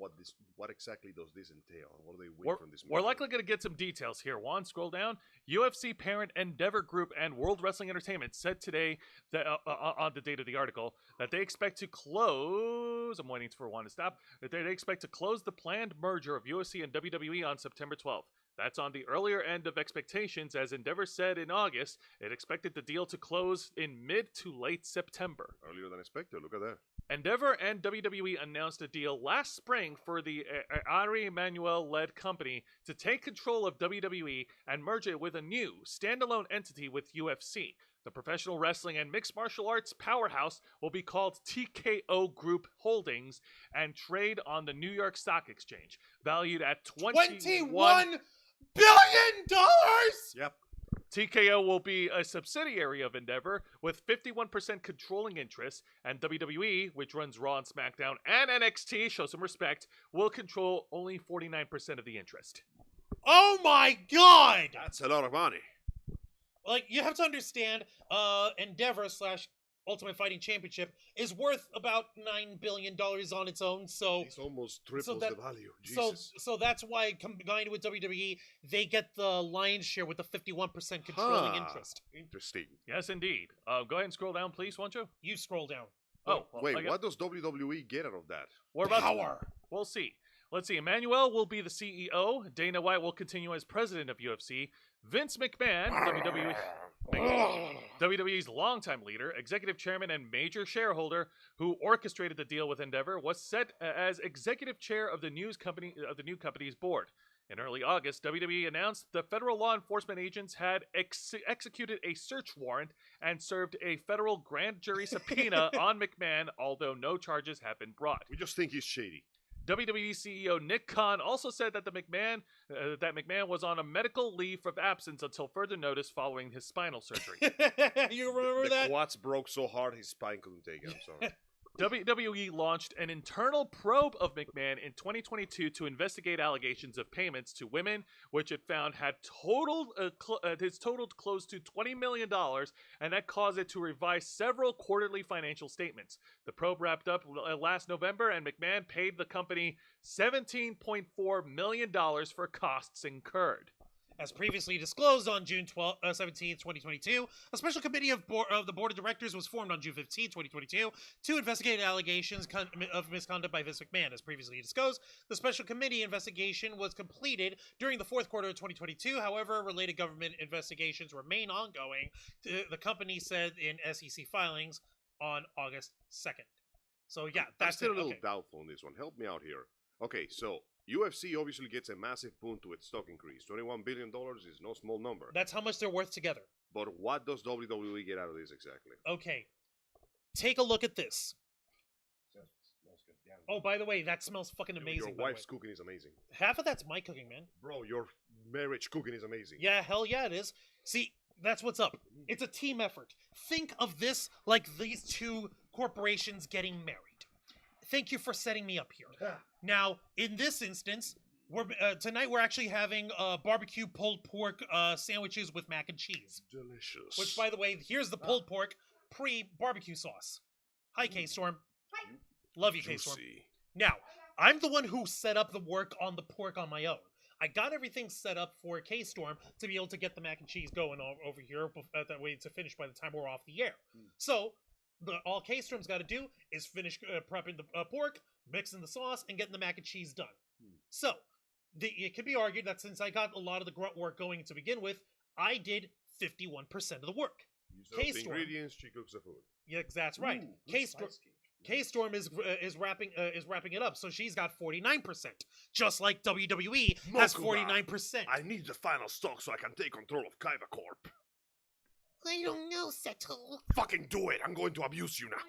what exactly does this entail. What do they win from this? We're likely going to get some details here. Juan, scroll down. UFC parent Endeavor Group and World Wrestling Entertainment said today that on the date of the article that they expect to close. I'm waiting for Juan to stop. That they expect to close the planned merger of UFC and WWE on September 12th. That's on the earlier end of expectations, as Endeavor said in August. It expected the deal to close in mid to late September. Earlier than expected. Look at that. Endeavor and WWE announced a deal last spring for the Ari Emanuel-led company to take control of WWE and merge it with a new, standalone entity with UFC. The professional wrestling and mixed martial arts powerhouse will be called TKO Group Holdings and trade on the New York Stock Exchange, valued at $21 billion? Yep. TKO will be a subsidiary of Endeavor with 51% controlling interest, and WWE, which runs Raw and SmackDown and NXT, show some respect, will control only 49% of the interest. Oh my God! That's a lot of money. Like, you have to understand, Endeavor / Ultimate Fighting Championship is worth about $9 billion on its own, so... It's almost triples the value. Jesus. So that's why, combined with WWE, they get the lion's share with the 51% controlling interest. Interesting. Yes, indeed. Go ahead and scroll down, please, won't you? You scroll down. Oh, well, wait, what does WWE get out of that? We're about Power. We'll see. Let's see. Emmanuel will be the CEO. Dana White will continue as president of UFC. Vince McMahon, WWE's longtime leader, executive chairman, and major shareholder who orchestrated the deal with Endeavor, was set as executive chair of the new company's board. In early August, WWE announced the federal law enforcement agents had executed a search warrant and served a federal grand jury subpoena on McMahon, although no charges have been brought. We just think he's shady. WWE CEO Nick Khan also said that McMahon was on a medical leave of absence until further notice following his spinal surgery. You remember that? The quads broke so hard his spine couldn't take it. I'm sorry. WWE launched an internal probe of McMahon in 2022 to investigate allegations of payments to women, which it found had totaled close to $20 million, and that caused it to revise several quarterly financial statements. The probe wrapped up last November, and McMahon paid the company $17.4 million for costs incurred. As previously disclosed on June 17, 2022, a special committee of the board of directors was formed on June 15, 2022 to investigate allegations of misconduct by Vince McMahon. As previously disclosed, the special committee investigation was completed during the fourth quarter of 2022. However, related government investigations remain ongoing, the company said in SEC filings on August 2nd. So yeah, that's still a little doubtful on this one. Help me out here. Okay, so UFC obviously gets a massive boon to its stock increase. $21 billion is no small number. That's how much they're worth together. But what does WWE get out of this exactly? Okay. Take a look at this. Oh, by the way, that smells fucking amazing. Your wife's cooking is amazing. Half of that's my cooking, man. Bro, your marriage cooking is amazing. Yeah, hell yeah, it is. See, that's what's up. It's a team effort. Think of this like these two corporations getting married. Thank you for setting me up here. Now, in this instance, tonight we're actually having barbecue pulled pork sandwiches with mac and cheese. Delicious. Which, by the way, here's the pulled pork pre-barbecue sauce. Hi, K-Storm. Hi. Love you, K-Storm. Now, I'm the one who set up the work on the pork on my own. I got everything set up for K-Storm to be able to get the mac and cheese going over here that way to finish by the time we're off the air. So, all K-Storm's got to do is finish prepping the pork, mixing the sauce, and getting the mac and cheese done. So, it could be argued that since I got a lot of the grunt work going to begin with, I did 51% of the work. You the ingredients, she cooks the food. Yeah, that's right. K-Storm is wrapping it up, so she's got 49%, just like WWE has 49%. I need the final stock so I can take control of Kaiba Corp. I don't know, Seto. Fucking do it! I'm going to abuse you now.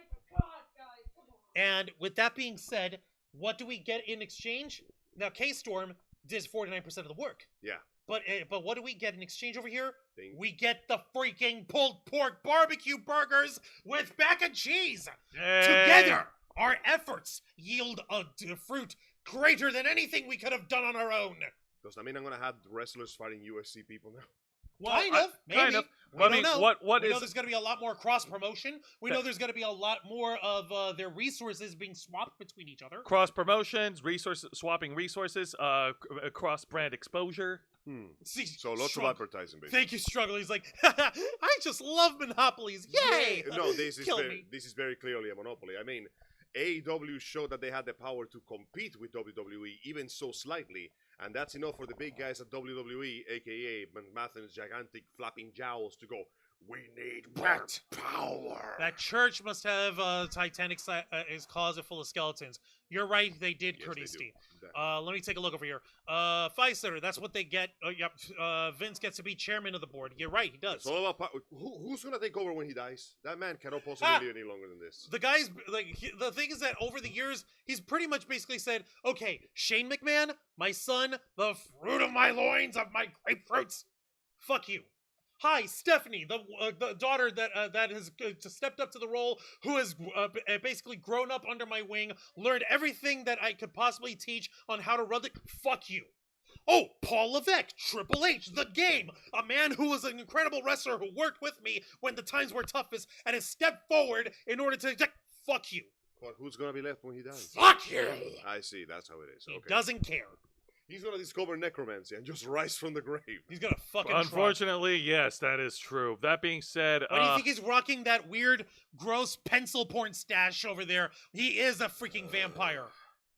And with that being said, what do we get in exchange? Now, K-Storm does 49% of the work. Yeah. But what do we get in exchange over here? Things. We get the freaking pulled pork barbecue burgers with mac and cheese. Hey. Together, our efforts yield a fruit greater than anything we could have done on our own. Does that mean I'm going to have wrestlers fighting UFC people now? Well, kind of, maybe. Kind of. We don't know. We know there's going to be a lot more cross-promotion. We know there's going to be a lot more of their resources being swapped between each other. Cross-promotions, swapping resources, cross-brand exposure. See, so lots of advertising, basically. Thank you, Struggle. He's like, I just love monopolies. Yay! No, this is very clearly a monopoly. I mean, AEW showed that they had the power to compete with WWE, even so slightly. And that's enough for the big guys at WWE, a.k.a. McMahon's gigantic flapping jowls, to go, we need more power. That church must have Titanic is closet full of skeletons. You're right, they did, yes, Curdy. Let me take a look over here. Pfizer, that's what they get. Vince gets to be chairman of the board. You're right, he does. It's all about who's going to take over when he dies? That man cannot possibly live any longer than this. The guy's, the thing is that over the years, he's pretty much basically said, okay, Shane McMahon, my son, the fruit of my loins, of my grapefruits, fuck you. Hi, Stephanie, the daughter that has stepped up to the role, who has basically grown up under my wing, learned everything that I could possibly teach on how to run the... Fuck you. Oh, Paul Levesque, Triple H, The Game, a man who was an incredible wrestler who worked with me when the times were toughest and has stepped forward in order to... Fuck you. But who's gonna be left when he dies? Fuck you. I see, that's how it is. He Okay. doesn't care. He's gonna discover necromancy and just rise from the grave. He's gonna fucking Unfortunately, yes, that is true. That being said, Why do you think he's rocking that weird, gross pencil porn stash over there? He is a freaking vampire.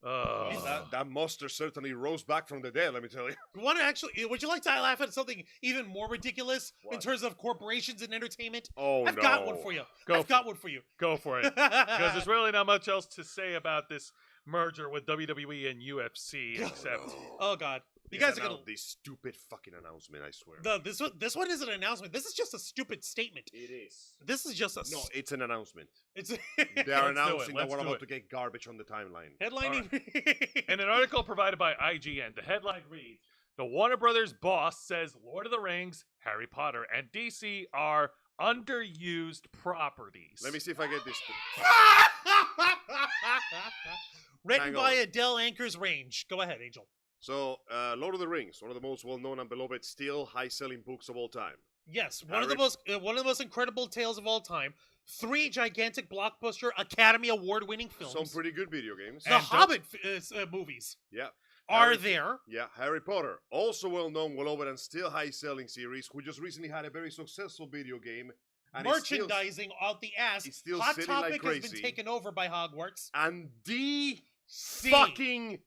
That monster certainly rose back from the dead, let me tell you. Would you like to laugh at something even more ridiculous in terms of corporations and entertainment? Oh, I've got one for you. I've got one for you. Go for it. Because there's really not much else to say about this merger with WWE and UFC except... Oh, God. You guys are gonna... This stupid fucking announcement, I swear. This one isn't an announcement. This is just a stupid statement. It is. This is just a... No, it's an announcement. It's They are announcing that Let's we're do about it. to get garbage on the timeline. Headlining... In an article provided by IGN, the headline reads, the Warner Brothers boss says Lord of the Rings, Harry Potter, and DC are underused properties. Let me see if I get this. Written by Adele Anchor's Range. Go ahead, Angel. So, Lord of the Rings, one of the most well-known and beloved, still high-selling books of all time. Yes, one of the most incredible tales of all time. 3 gigantic blockbuster Academy Award-winning films. Some pretty good video games. The Hobbit movies. Yeah. Are there. Yeah, Harry Potter, also well-known, well-loved, and still high-selling series, who just recently had a very successful video game. And merchandising out the ass. It's still Hot sitting Topic like crazy. has been taken over by Hogwarts. And fucking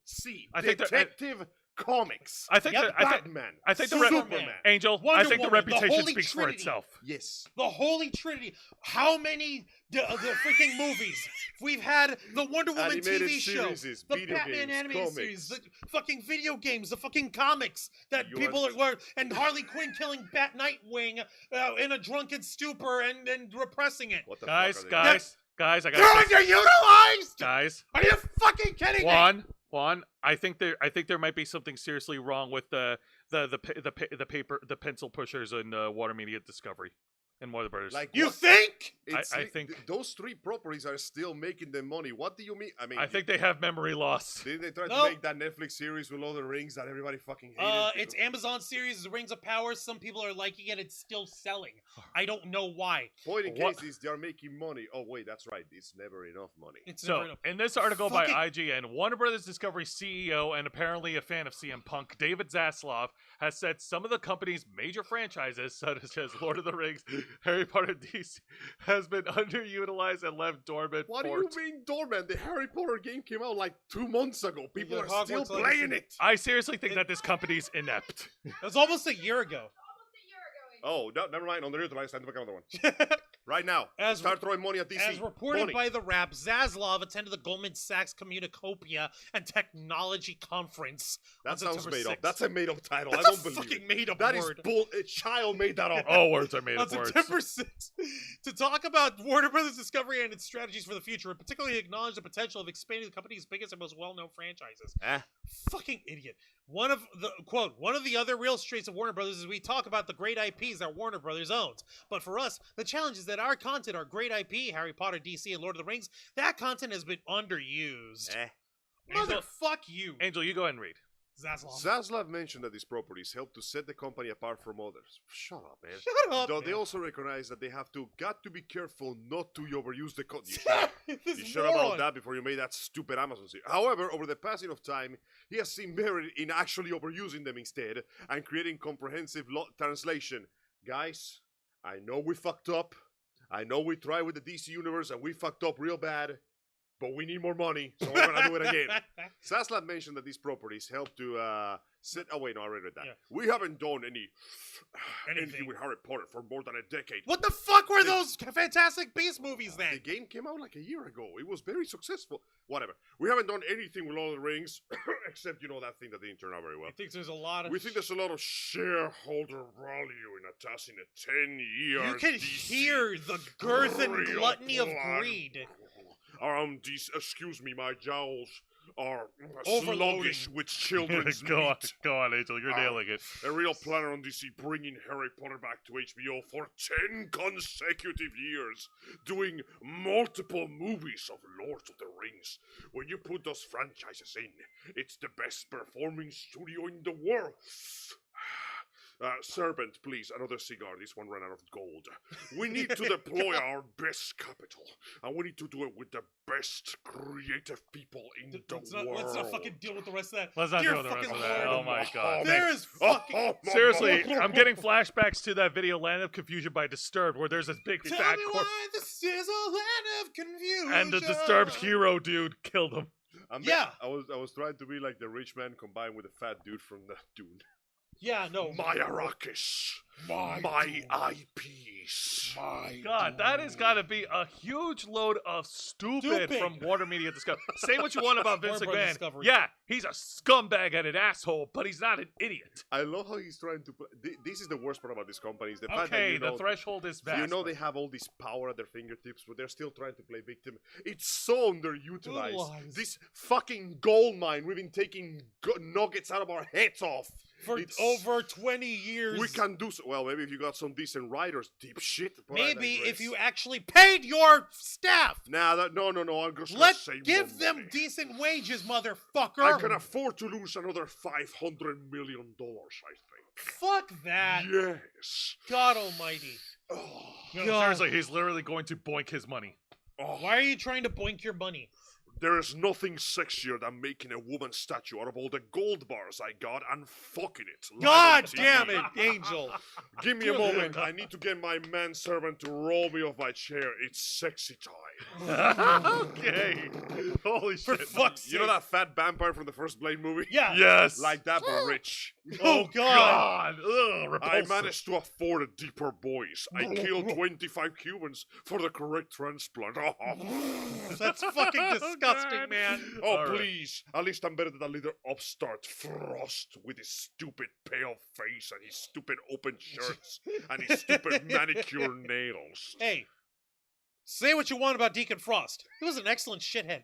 Detective Comics. I think Batman. I think Superman. Angel. Wonder I think Woman, the reputation Holy speaks Trinity. for itself. Yes. The Holy Trinity. How many the freaking movies? We've had the Wonder Woman Animated TV show, series, the video Batman games, animated comics. series, the fucking video games, the fucking comics that and Harley Quinn killing Bat Nightwing in a drunken stupor and repressing it. What the Guys, fuck are guys, I They're got underutilized. guys. Are you fucking kidding me? Juan, I think there might be something seriously wrong with the pencil pushers in Water Media Discovery and Warner Brothers. Like You what? think? I think those 3 properties are still making them money. What do you mean? I mean, I think they have memory loss. didn't they try Nope. to make that Netflix series with Lord of the Rings that everybody fucking hated? It's Amazon series, The Rings of Power. Some people are liking it. It's still selling. I don't know why. Point in What? case is they are making money. Oh wait, that's right. It's never enough money. It's So, never enough. in this article by Fucking- IGN, Warner Brothers Discovery CEO and apparently a fan of CM Punk, David Zaslav, has said some of the company's major franchises, such as Lord of the Rings, Harry Potter, DC, has been underutilized and left dormant. What do you mean dormant? The Harry Potter game came out like 2 months ago. People Yeah, are still Hogwarts playing Legacy. it. I seriously think that this company's inept. It was almost a year ago. Oh, no, never mind. Underutilized. Time to make another one. Right now. Start throwing money at DC. As reported Money. by The Wrap, Zaslav attended the Goldman Sachs Communicopia and Technology Conference. That on sounds September made up. 6th. That's a made up title. That's I don't a believe fucking it. made up That is word. bull. A child made that up. All words are made On up words. September 6th, to talk about Warner Brothers Discovery and its strategies for the future, and particularly acknowledge the potential of expanding the company's biggest and most well-known franchises. Fucking idiot. One of the other real strengths of Warner Brothers is we talk about the great IPs that Warner Brothers owns. But for us, the challenge is that our content, our great IP, Harry Potter, DC, and Lord of the Rings, that content has been underused. Motherfuck you. Angel, you go ahead and read. Zaslav. Zaslav mentioned that these properties help to set the company apart from others. Shut up, man. Shut up, Though they man. also recognize that they got to be careful not to overuse the content. This You sure moron. about that before you made that stupid Amazon series. However, over the passing of time, he has seen merit in actually overusing them instead and creating comprehensive translation. Guys, I know we fucked up. I know we tried with the DC universe and we fucked up real bad. But we need more money, so we're gonna do it again. Zaslav mentioned that these properties help to set. Oh wait, no, I read that. Yeah. We haven't done anything with Harry Potter for more than a decade. What the fuck were those Fantastic Beasts movies then? The game came out like a year ago. It was very successful. Whatever. We haven't done anything with Lord of the Rings, except that thing that didn't turn out very well. I think there's a lot of. We think there's a lot of shareholder value in attaching a 10-year. You can hear the girth and gluttony of greed. Excuse me, my jowls. are Overloading. sluggish with children's Go meat. on, Angel. You're nailing it. A real planner on DC bringing Harry Potter back to HBO for 10 consecutive years, doing multiple movies of Lord of the Rings. When you put those franchises in, it's the best performing studio in the world. Servant, please, another cigar. This one ran out of gold. We need to deploy our best capital, and we need to do it with the best creative people in the world. Let's not fucking deal with the rest of that. Let's not Dear deal with the rest fucking of that. Lord. Oh my god. There is fucking... Seriously, I'm getting flashbacks to that video Land of Confusion by Disturbed, where there's this big Tell fat me why this is a land of confusion. and the Disturbed hero dude killed him. I was trying to be like the rich man combined with the fat dude from the Dune. Yeah, no. My Arrakis. My eyepiece. My God, that has got to be a huge load of stupid from Warner Media Discovery. Say what you want about Vince Warner Bros. McMahon. Discovery. Yeah, he's a scumbag and an asshole, but he's not an idiot. I love how he's trying to. This is the worst part about this company is the fact that Okay, the threshold is vast. You know they have all this power at their fingertips, but they're still trying to play victim. It's so underutilized. Utilize. This fucking gold mine, we've been taking nuggets out of our heads off. For over 20 years. We can do so. Well, maybe if you got some decent writers, deep shit. But Maybe if you actually paid your staff. Nah, no. I'm just gonna save Give more them money. decent wages, motherfucker. I can afford to lose another $500 million, I think. Fuck that. Yes. God almighty. Oh, No, God. seriously, he's literally going to boink his money. Why are you trying to boink your money? there is nothing sexier than making a woman statue out of all the gold bars I got and fucking it. live God on TV. damn it, Angel. Give me a moment. I need to get my manservant to roll me off my chair. It's sexy time. Okay. Holy For shit. fuck's sake. You know that fat vampire from the first Blade movie? Yeah. Yes. Like that, but rich. Oh, God. Ugh, I repulsive. managed to afford a deeper voice. I killed 25 Cubans for the correct transplant. That's fucking disgusting, man. Oh, All right. please. At least I'm better than that little upstart Frost with his stupid pale face and his stupid open shirts and his stupid manicure nails. Hey, say what you want about Deacon Frost. He was an excellent shithead.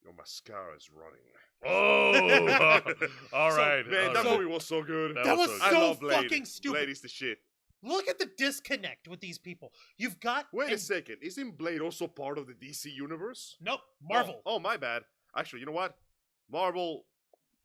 Your mascara is running. Oh. All So, right. Man, that So- movie was so good. That That was was so I so love Blade. fucking stupid. Blade is the shit. Look at the disconnect with these people. You've got... Wait a and- second. Isn't Blade also part of the DC universe? Nope, Marvel. Oh, my bad. Actually, you know what? Marvel,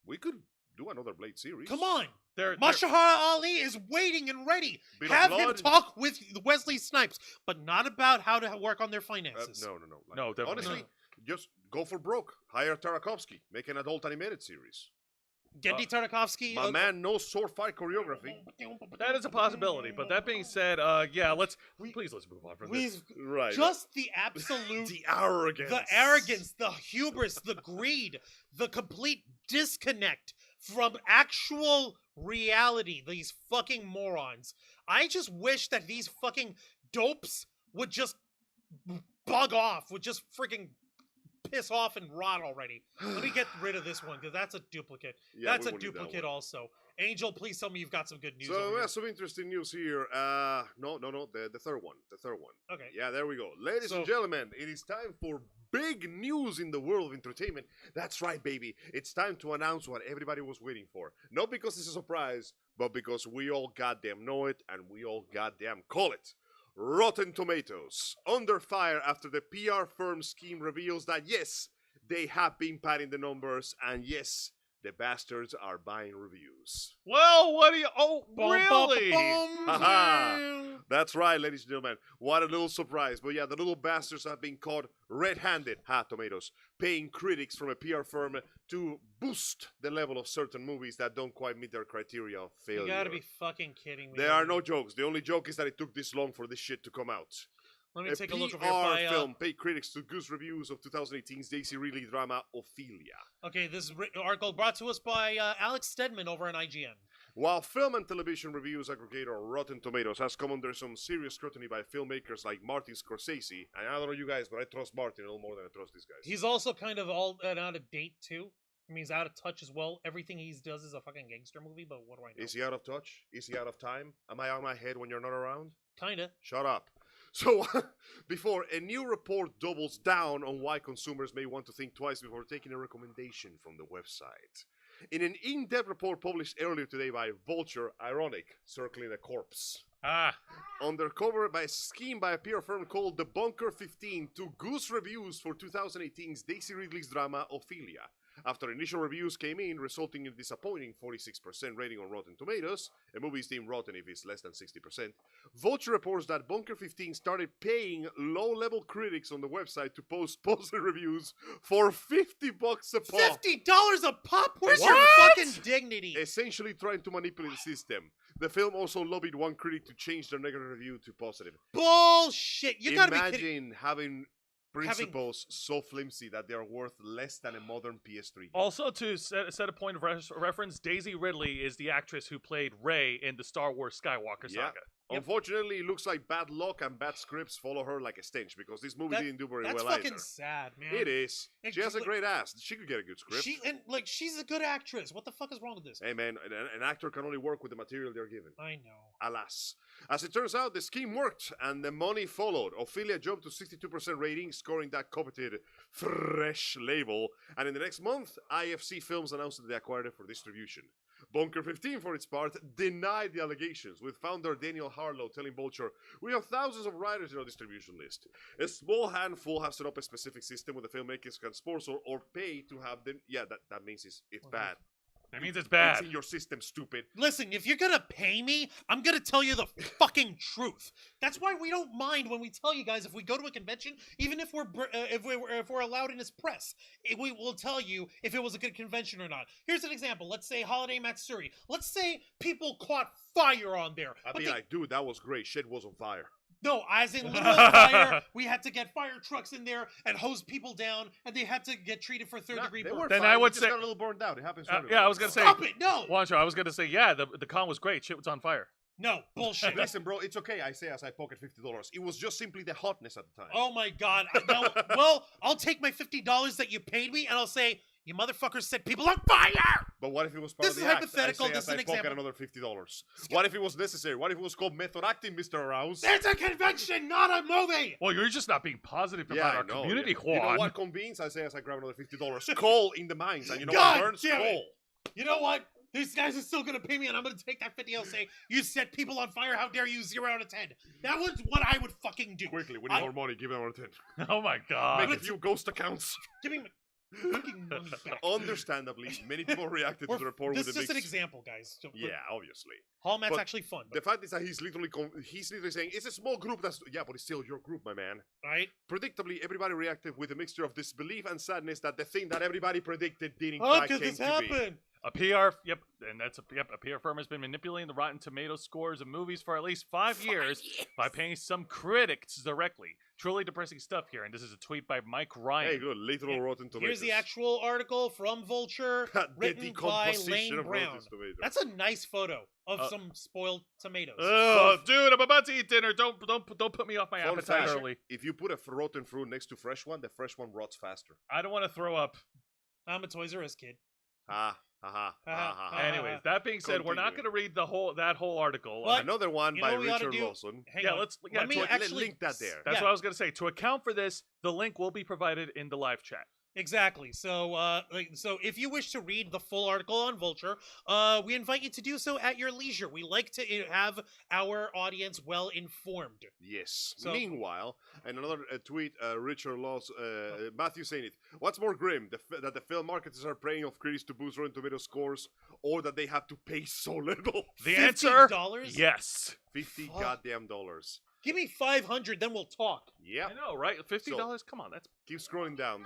we could do another Blade series. Come on. They're- Mashahara Ali is waiting and ready. Bit of Have him blood. talk with Wesley Snipes, but not about how to work on their finances. No. No, definitely Honestly, not. just go for broke. Hire Tarkovsky. Make an adult animated series. Gendy Tartakovsky. My man knows sword fight choreography. That is a possibility. But that being said, yeah, let's move on from this. Right. Just the absolute... the arrogance. The arrogance, the hubris, the greed, the complete disconnect from actual reality, these fucking morons. I just wish that these fucking dopes would just bug off, would just freaking piss off and rot already. Let me get rid of this one, because that's a duplicate. Yeah, That's we a won't need that duplicate one. also. Angel, please tell me you've got some good news. So over we here. have some interesting news here. No, the third one. The third one. Okay. Yeah, there we go. Ladies and So- gentlemen, it is time for big news in the world of entertainment. That's right, baby. It's time to announce what everybody was waiting for. Not because it's a surprise, but because we all goddamn know it and we all goddamn call it. Rotten Tomatoes under fire after the PR firm scheme reveals that yes, they have been padding the numbers, and yes, the bastards are buying reviews. Well, what do you... Oh, Bum, really? bum, bum, Haha. bum. That's right, ladies and gentlemen. What a little surprise. But yeah, the little bastards have been caught red-handed, tomatoes, paying critics from a PR firm to boost the level of certain movies that don't quite meet their criteria of failure. You gotta be fucking kidding me. There are no jokes. The only joke is that it took this long for this shit to come out. Let me A take a look PR over here. By, film paid critics to goose reviews of 2018's Daisy Ridley drama Ophelia. Okay, this article brought to us by Alex Stedman over on IGN. While film and television reviews aggregator Rotten Tomatoes has come under some serious scrutiny by filmmakers like Martin Scorsese, and I don't know you guys, but I trust Martin a little more than I trust these guys. He's also kind of all out of date too. I mean, he's out of touch as well. Everything he does is a fucking gangster movie, but what do I know? Is he out of touch? Is he out of time? Am I on my head when you're not around? Kinda. Shut up. So, before a new report doubles down on why consumers may want to think twice before taking a recommendation from the website. In an in-depth report published earlier today by Vulture, ironic, circling a corpse. Undercover by a scheme by a PR firm called The Bunker 15 to goose reviews for 2018's Daisy Ridley's drama Ophelia. After initial reviews came in, resulting in a disappointing 46% rating on Rotten Tomatoes, a movie is deemed rotten if it's less than 60%, Vulture reports that Bunker 15 started paying low-level critics on the website to post positive reviews for $50 a pop. $50 a pop? Where's your fucking dignity? Essentially trying to manipulate the system. The film also lobbied one critic to change their negative review to positive. Bullshit! You gotta be kidding. Imagine having principles so flimsy that they are worth less than a modern PS3 game. Also, to set a point of reference, Daisy Ridley is the actress who played Rey in the Star Wars Skywalker saga. Unfortunately, it looks like bad luck and bad scripts follow her like a stench because this movie didn't do very well either. That's fucking sad, man. It is. She has a great ass. She could get a good script. She's a good actress. What the fuck is wrong with this? Hey, man, an actor can only work with the material they're given. I know. Alas. As it turns out, the scheme worked and the money followed. Ophelia jumped to 62% rating, scoring that coveted fresh label. And in the next month, IFC Films announced that they acquired it for distribution. Bunker 15, for its part, denied the allegations, with founder Daniel Harlow telling Vulture, "We have thousands of writers in our distribution list. A small handful have set up a specific system where the filmmakers can sponsor or pay to have them." Yeah, that means it's bad. That means it's bad. It's in your system, stupid. Listen, if you're gonna pay me, I'm gonna tell you the fucking truth. That's why we don't mind when we tell you guys if we go to a convention, even if we're allowed in this press, we will tell you if it was a good convention or not. Here's an example. Let's say Holiday Matsuri. Let's say people caught fire on there. I'd be like, dude, that was great. Shit was on fire. No, as in literal fire. We had to get fire trucks in there and hose people down, and they had to get treated for third-degree burn. Then I would say, got a little burned out. It happens. Yeah, I was gonna say, stop it. No, Juancho, I was gonna say, yeah, the con was great. Shit was on fire. no bullshit. Listen, bro, it's okay. I say as I pocket $50. It was just simply the hotness at the time. Oh my god. No, well, I'll take my $50 that you paid me, and I'll say, you motherfuckers set people on fire! But what if it was part This of is the act? hypothetical, I say this is as an I pocket example. another $50. What if it was necessary? What if it was called method acting, Mr. Arouse? It's a convention, not a movie! Well, you're just not being positive Yeah, about I our know, community, yeah. Juan. You know what convenes? I say as I grab another $50. Coal in the mines, and you know God what burns? damn it. Coal. You know what? These guys are still gonna pay me, and I'm gonna take that 50 and say, you set people on fire, how dare you, 0 out of 10. That was what I would fucking do. Quickly, we need more money. Give it another 10. Oh my god. Make a few ghost accounts. Give me my fucking money back. Understandably, many people reacted to the report This with is a just an mix. example, guys. So, Yeah, obviously. Hall Mat's But actually fun, The fact is that he's literally saying, it's a small group that's... Yeah, but it's still your group, my man. right? Predictably, everybody reacted with a mixture of disbelief and sadness that the thing that everybody predicted didn't How fact could came this to be. happen? A PR, a PR firm has been manipulating the Rotten Tomatoes scores of movies for at least 5 years by paying some critics directly. Truly depressing stuff here, and this is a tweet by Mike Ryan. Hey, good. Literal Rotten Tomatoes. Here's the actual article from Vulture, The written by decomposition Lane of Brown. Rotten Tomatoes. That's a nice photo of some spoiled tomatoes. Oh, dude, I'm about to eat dinner. Don't put me off my Fun appetite fact, early. if you put a rotten fruit next to fresh one, the fresh one rots faster. I don't want to throw up. I'm a Toys R Us kid. Ha, ha, ha, ha, ha. Anyways, that being said, we're not going to read that whole article. What? Another one You know by what we ought to Richard do? Lawson. Hang on. Let me actually link that there. That's yeah. what I was going to say. To account for this, the link will be provided in the live chat. Exactly. So, so if you wish to read the full article on Vulture, we invite you to do so at your leisure. We like to have our audience well informed. Yes. So- Meanwhile, and another tweet, Richard Laws, Matthew saying it. What's more grim, that the film marketers are preying off critics to boost Rotten Tomato scores, or that they have to pay so little? The answer, $50? yes. $50 Fuck. goddamn dollars. Give me $500, then we'll talk. Yeah. I know, right? $50? Come on, that's... Keep scrolling down.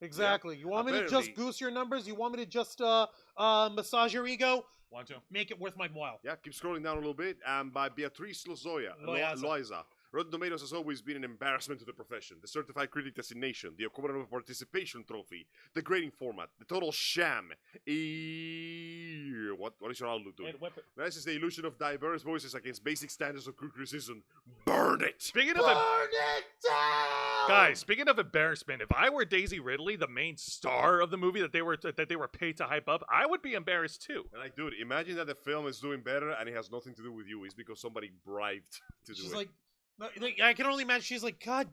Exactly. You want me to just Apparently- goose your numbers? You want me to just massage your ego? Want to? Make it worth my while. Yeah, keep scrolling down a little bit. And by Beatriz Lozoya, Loaiza. Loaiza. Rotten Tomatoes has always been an embarrassment to the profession. The certified critic designation, the equivalent of a participation trophy, the grading format, the total sham. What is your outlook doing? This is the illusion of diverse voices against basic standards of criticism. Burn it! Speaking of guys, speaking of embarrassment, if I were Daisy Ridley, the main star of the movie that they were paid to hype up, I would be embarrassed too. And like, dude, imagine that the film is doing better and it has nothing to do with you. It's because somebody bribed to do it. She's like, I can only imagine. She's like, God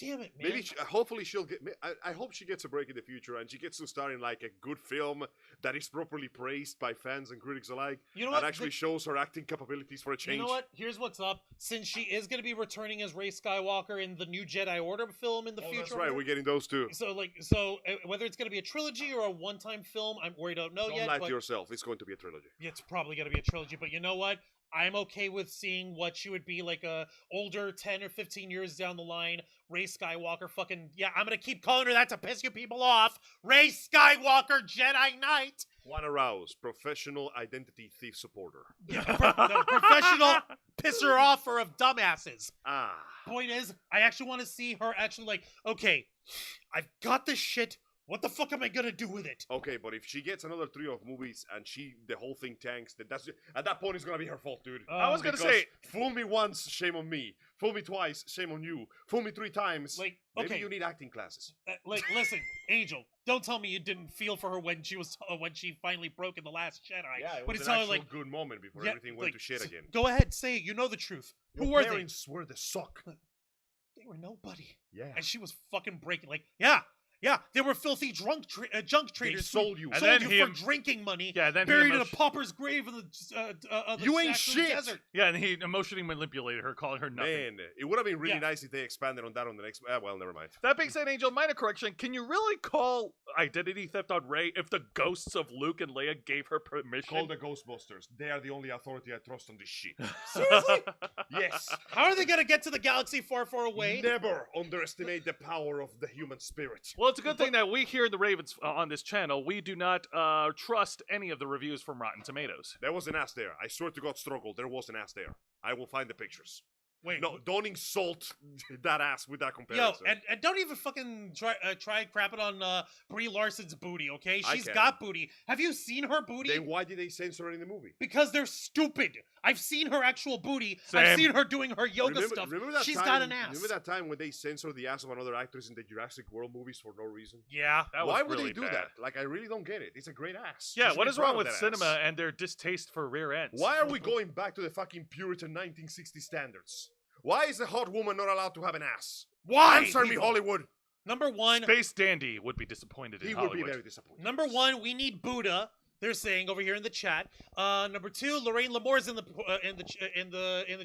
damn it, man. Maybe, hopefully, she'll get. I hope she gets a break in the future and she gets to star in like a good film that is properly praised by fans and critics alike. You know what? And actually shows her acting capabilities for a change. You know what? Here's what's up. Since she is going to be returning as Rey Skywalker in the new Jedi Order film in the future, that's right. We're getting those too. So whether it's going to be a trilogy or a one-time film, we don't know yet. Don't lie to yourself. It's going to be a trilogy. It's probably going to be a trilogy. But you know what? I'm okay with seeing what she would be like a older 10 or 15 years down the line. Rey Skywalker fucking... Yeah, I'm going to keep calling her that to piss you people off. Rey Skywalker Jedi Knight. Juan Arouse, professional identity thief supporter. Yeah, professional pisser offer of dumbasses. Point is, I actually want to see her actually like, okay, I've got this shit. What the fuck am I gonna do with it? Okay, but if she gets another trio of movies and the whole thing tanks, then at that point it's gonna be her fault, dude. I was gonna say, fool me once, shame on me. Fool me twice, shame on you. Fool me 3 times. Like, maybe okay, you need acting classes. Listen, Angel, don't tell me you didn't feel for her when she finally broke in The Last Jedi. Yeah, it was an actual good moment before everything went to shit again. Go ahead, say it. You know the truth. Who were they? Your parents were the suck. They were nobody. Yeah. And she was fucking breaking. Like, yeah, they were filthy junk traders. They sold you. Sold you for drinking money. Yeah, then buried in a pauper's grave in the you ain't shit. Desert. Yeah, and he emotionally manipulated her, calling her nothing. Man, it would have been really nice if they expanded on that on the next... well, never mind. That being said, Angel, minor correction. Can you really call identity theft on Rey if the ghosts of Luke and Leia gave her permission? Call the Ghostbusters. They are the only authority I trust on this shit. Seriously? Yes. How are they going to get to the galaxy far, far away? Never underestimate the power of the human spirit. Well, it's a good thing that we here in the Ravens on this channel, we do not trust any of the reviews from Rotten Tomatoes. There was an ass there. I swear to God, Struggle, there was an ass there. I will find the pictures. Wait, no, don't insult that ass with that comparison. Yo, and don't even fucking try crap it on Brie Larson's booty, okay? She's can. got booty. Have you seen her booty? Then why did they censor it in the movie? Because they're stupid. I've seen her actual booty. Same. I've seen her doing her yoga stuff. Remember that She's time, got an ass. Remember that time when they censored the ass of another actress in the Jurassic World movies for no reason? Yeah. Why would really they do bad. that? Like, I really don't get it. It's a great ass. Yeah, Just what be is proud wrong of with that cinema ass. and their distaste for rear ends? Why are we going back to the fucking Puritan 1960 standards? Why is a hot woman not allowed to have an ass? Why? Answer me, Hollywood. Number one. Space Dandy would be disappointed in Hollywood. He would be very disappointed. Number one, we need Buddha. They're saying over here in the chat. Number two, Lorraine Lamore's in the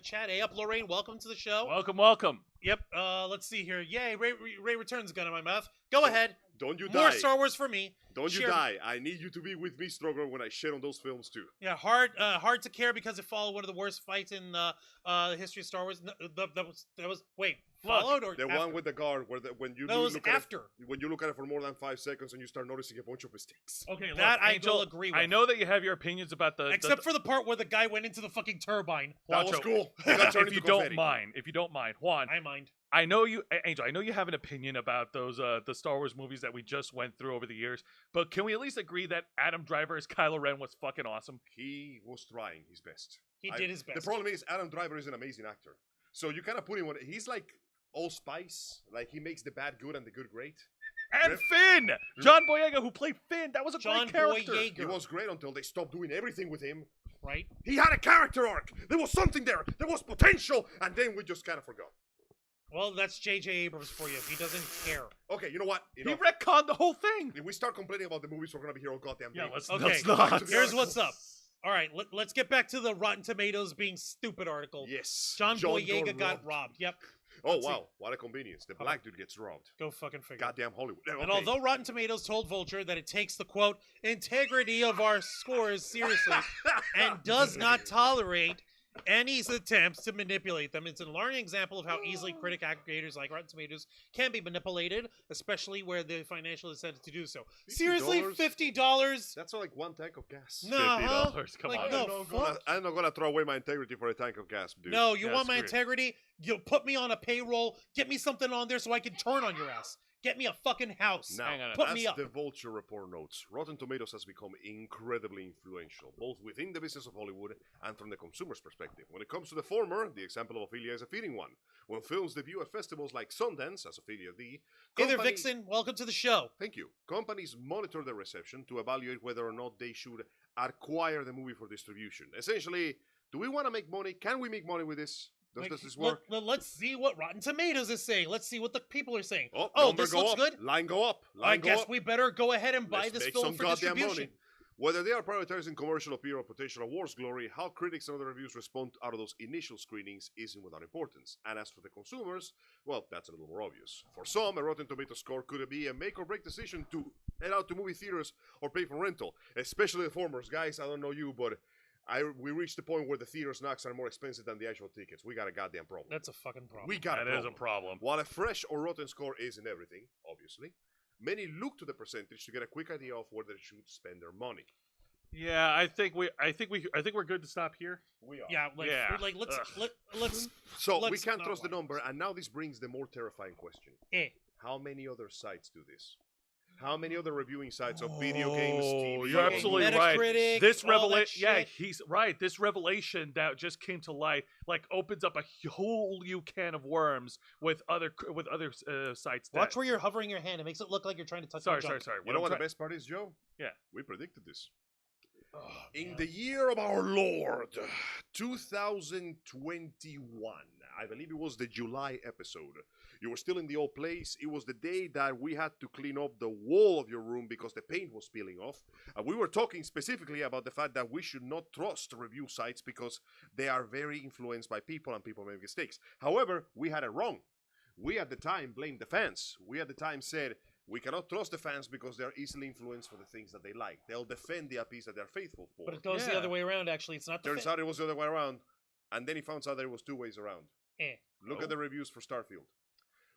chat. Hey up, Lorraine. Welcome to the show. Welcome. Yep. Let's see here. Yay, Ray Returns gun in my mouth. Go ahead. Don't you die. More Star Wars for me. Don't you die. I need you to be with me, Stroger, when I shit on those films too. Yeah, hard to care because it followed one of the worst fights in the history of Star Wars. No, that was wait, followed or the after? one with the guard where when you that was look after. at it, when you look at it for more than 5 seconds and you start noticing a bunch of mistakes. Okay, that look, Angel, I will agree with. I know that you have your opinions about the except for the part where the guy went into the fucking turbine. That was cool. If you don't mind, Juan. I mind. I know you, Angel. I know you have an opinion about those the Star Wars movies that we just went through over the years. But can we at least agree that Adam Driver as Kylo Ren was fucking awesome? He was trying his best. He did his best. The problem is Adam Driver is an amazing actor. So you kind of put him on. He's like Old Spice. Like he makes the bad good and the good great. And Finn, John Boyega, who played Finn, that was a John great character. Boyega. He was great until they stopped doing everything with him. Right. He had a character arc. There was something there. There was potential, and then we just kind of forgot. Well, that's J.J. Abrams for you. He doesn't care. Okay, you know what? He retconned the whole thing. If we start complaining about the movies, we're gonna be here all goddamn day. Yeah, let's not. to the Here's article. what's up. All right, let's get back to the Rotten Tomatoes being stupid article. Yes. John Boyega got robbed. Yep. Oh, wow. What a convenience. The black dude gets robbed. Go fucking figure. Goddamn Hollywood. Okay. And although Rotten Tomatoes told Vulture that it takes the, quote, integrity of our scores seriously and does not tolerate Any's attempts to manipulate them. It's an alarming example of how easily critic aggregators like Rotten Tomatoes can be manipulated, especially where the financial incentive to do so. Seriously, $50? That's like one tank of gas. No, $50. Come like, on. no, I'm not gonna throw away my integrity for a tank of gas, dude. No, you want my screw it. integrity? You'll put me on a payroll, get me something on there so I can turn on your ass. Get me a fucking house. Now, Hang on. Put as me up. the Vulture report notes, Rotten Tomatoes has become incredibly influential, both within the business of Hollywood and from the consumer's perspective. When it comes to the former, the example of Ophelia is a fitting one. When films debut at festivals like Sundance, as Ophelia D, Hey there, Vixen. Welcome to the show. Thank you. Companies monitor the reception to evaluate whether or not they should acquire the movie for distribution. Essentially, do we want to make money? Can we make money with this? Does this work? Let's see what Rotten Tomatoes is saying. Let's see what the people are saying. Oh, this go looks up. good. Line go up. I guess we better go ahead and buy Let's this make film some for goddamn distribution. money. Whether they are prioritizing commercial appeal or potential awards glory, how critics and other reviews respond out of those initial screenings isn't without importance. And as for the consumers, well, that's a little more obvious. For some, a Rotten Tomatoes score could be a make or break decision to head out to movie theaters or pay for rental, especially the formers. Guys, I don't know you, but we reached the point where the theater snacks are more expensive than the actual tickets. We got a goddamn problem. That's a fucking problem. We got That is a problem. While a fresh or rotten score isn't everything, obviously, many look to the percentage to get a quick idea of where they should spend their money. Yeah, I think we're good to stop here. We are. Yeah, let's So we let's can't not trust the lie. number, and now this brings the more terrifying question: how many other sites do this? How many other reviewing sites of video games, TV, You're absolutely right. Metacritic, This all that revelation, yeah, shit. he's right. This revelation that just came to light, like, opens up a whole new can of worms with other sites. That, Watch where you're hovering your hand. It makes it look like you're trying to touch my junk. Sorry. You know what the best part is, Joe? Yeah. We predicted this. Oh, In man. the year of our Lord, 2021, I believe it was the July episode. You were still in the old place. It was the day that we had to clean up the wall of your room because the paint was peeling off. And we were talking specifically about the fact that we should not trust review sites because they are very influenced by people and people make mistakes. However, we had it wrong. We at the time blamed the fans. We at the time said, we cannot trust the fans because they're easily influenced for the things that they like. They'll defend the IPs that they're faithful for. But it goes the Yeah. other way around, actually. It's not the Turns out it was the other way around. And then he found out there was two ways around. Look at the reviews for Starfield.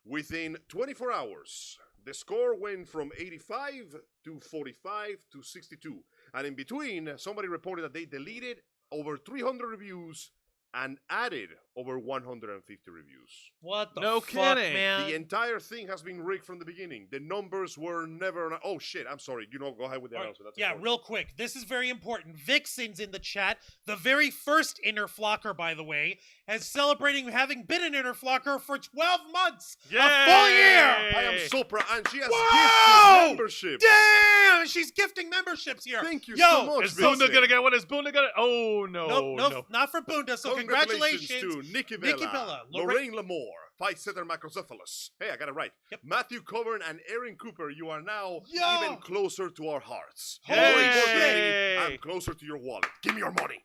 Within 24 hours, the score went from 85 to 45 to 62. And in between, somebody reported that they deleted over 300 reviews and added over 150 reviews. What the No fuck, kidding. man? The entire thing has been rigged from the beginning. The numbers were never... Oh, shit. I'm sorry. Go ahead with the All right, announcement. That's yeah, important. real quick. This is very important. Vixen's in the chat. The very first Inner Flocker, by the way, is celebrating having been an Inner Flocker for 12 months. A full year! I am so proud. And she has Whoa! gifted membership. Damn! She's gifting memberships here. Thank you Yo, so much, Is Bunda Vixen. gonna get one? Is Bunda gonna? Oh no! Nope, not for Bunda. So congratulations. to Nikki Bella, Lorraine Lamore, Physetter Macrocephalus. Hey, I got it right. Yep. Matthew Coburn and Erin Cooper, you are now Yo! even closer to our hearts. Holy More shit! importantly, I'm closer to your wallet. Give me your money.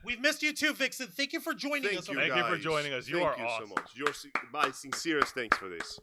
We've missed you too, Vixen. Thank you for joining us. Thank Thank you for guys. joining us. You Thank are you awesome. so much. My sincerest thanks for this.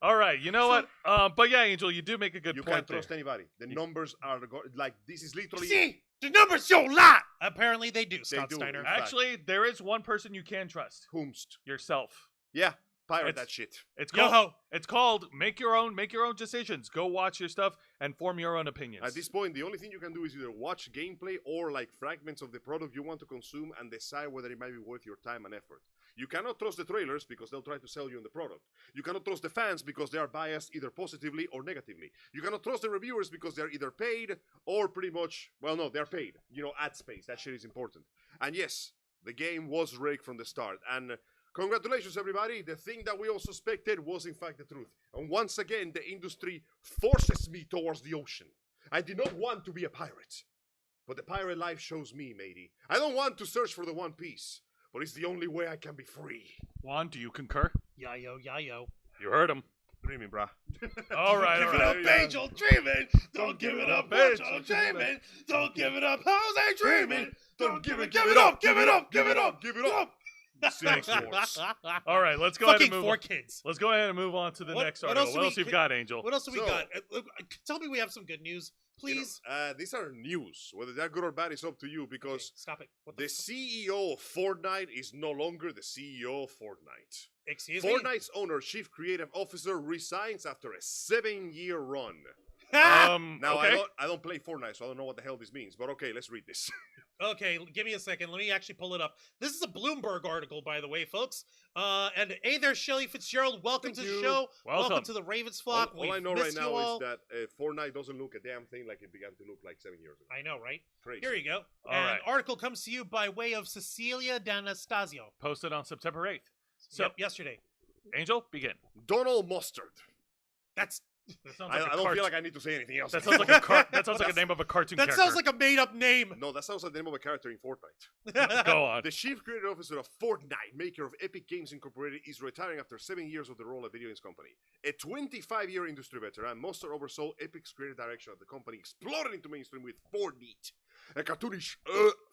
All right. You know what? But yeah, Angel, you do make a good You point can't there. trust anybody. The numbers are like this is literally. See, the numbers show a lot. Apparently they do, Scott do. Steiner. In fact. Actually, there is one person you can trust. Whomst. Yourself. Yeah, pirate It's- that shit. It's Yo called. ho. It's called make your own decisions. Go watch your stuff and form your own opinions. At this point, the only thing you can do is either watch gameplay or like fragments of the product you want to consume and decide whether it might be worth your time and effort. You cannot trust the trailers because they'll try to sell you on the product. You cannot trust the fans because they are biased either positively or negatively. You cannot trust the reviewers because they're either paid or pretty much, well, no, they're paid. Ad space. That shit is important. And yes, the game was rigged from the start. And congratulations, everybody. The thing that we all suspected was, in fact, the truth. And once again, the industry forces me towards the ocean. I did not want to be a pirate. But the pirate life shows me, matey. I don't want to search for the One Piece. But it's the only way I can be free. Juan, do you concur? Yayo. You heard him. Dreaming, brah. All right. Give it up, Angel, dreaming. Don't give it up, Angel, dreaming. Don't give it up, Jose, dreaming. Don't give it up. Sex Wars. All right, let's go ahead and Fucking move four on. kids. Let's go ahead and move on to the What- next what article. else do What we else you've ca- got, Angel? What else do we So- got? Tell me we have some good news, please. These are news. Whether they're good or bad is up to you, Okay, because stop it. What the CEO of Fortnite is no longer the CEO of Fortnite. Excuse me? Fortnite's owner, chief creative officer, resigns after a 7-year run. Now okay. I don't play Fortnite, so I don't know what the hell this means. But okay, let's read this. Okay, give me a second. Let me actually pull it up. This is a Bloomberg article, by the way, folks. And hey there, Shelly Fitzgerald. Welcome Thank to the you. show. Welcome. to the Ravens flock. All I We've know right missed you now all. is that Fortnite doesn't look a damn thing like it began to look like 7 years ago. I know, right? Crazy. Here you go. All and right. article comes to you by way of Cecilia D'Anastasio. Posted on September 8th. So, Yep, yesterday. Angel, begin. Donald Mustard. That's That sounds I like a don't cart- feel like I need to say anything else. That sounds like that sounds like a name of a cartoon that character. sounds like a made-up name. No, that sounds like the name of a character in Fortnite. Go on. The chief creative officer of Fortnite, maker of Epic Games Incorporated, is retiring after 7 years of the role at video games company. A 25-year industry veteran, Mustard oversaw Epic's creative direction of the company exploded into mainstream with Fortnite, a cartoonish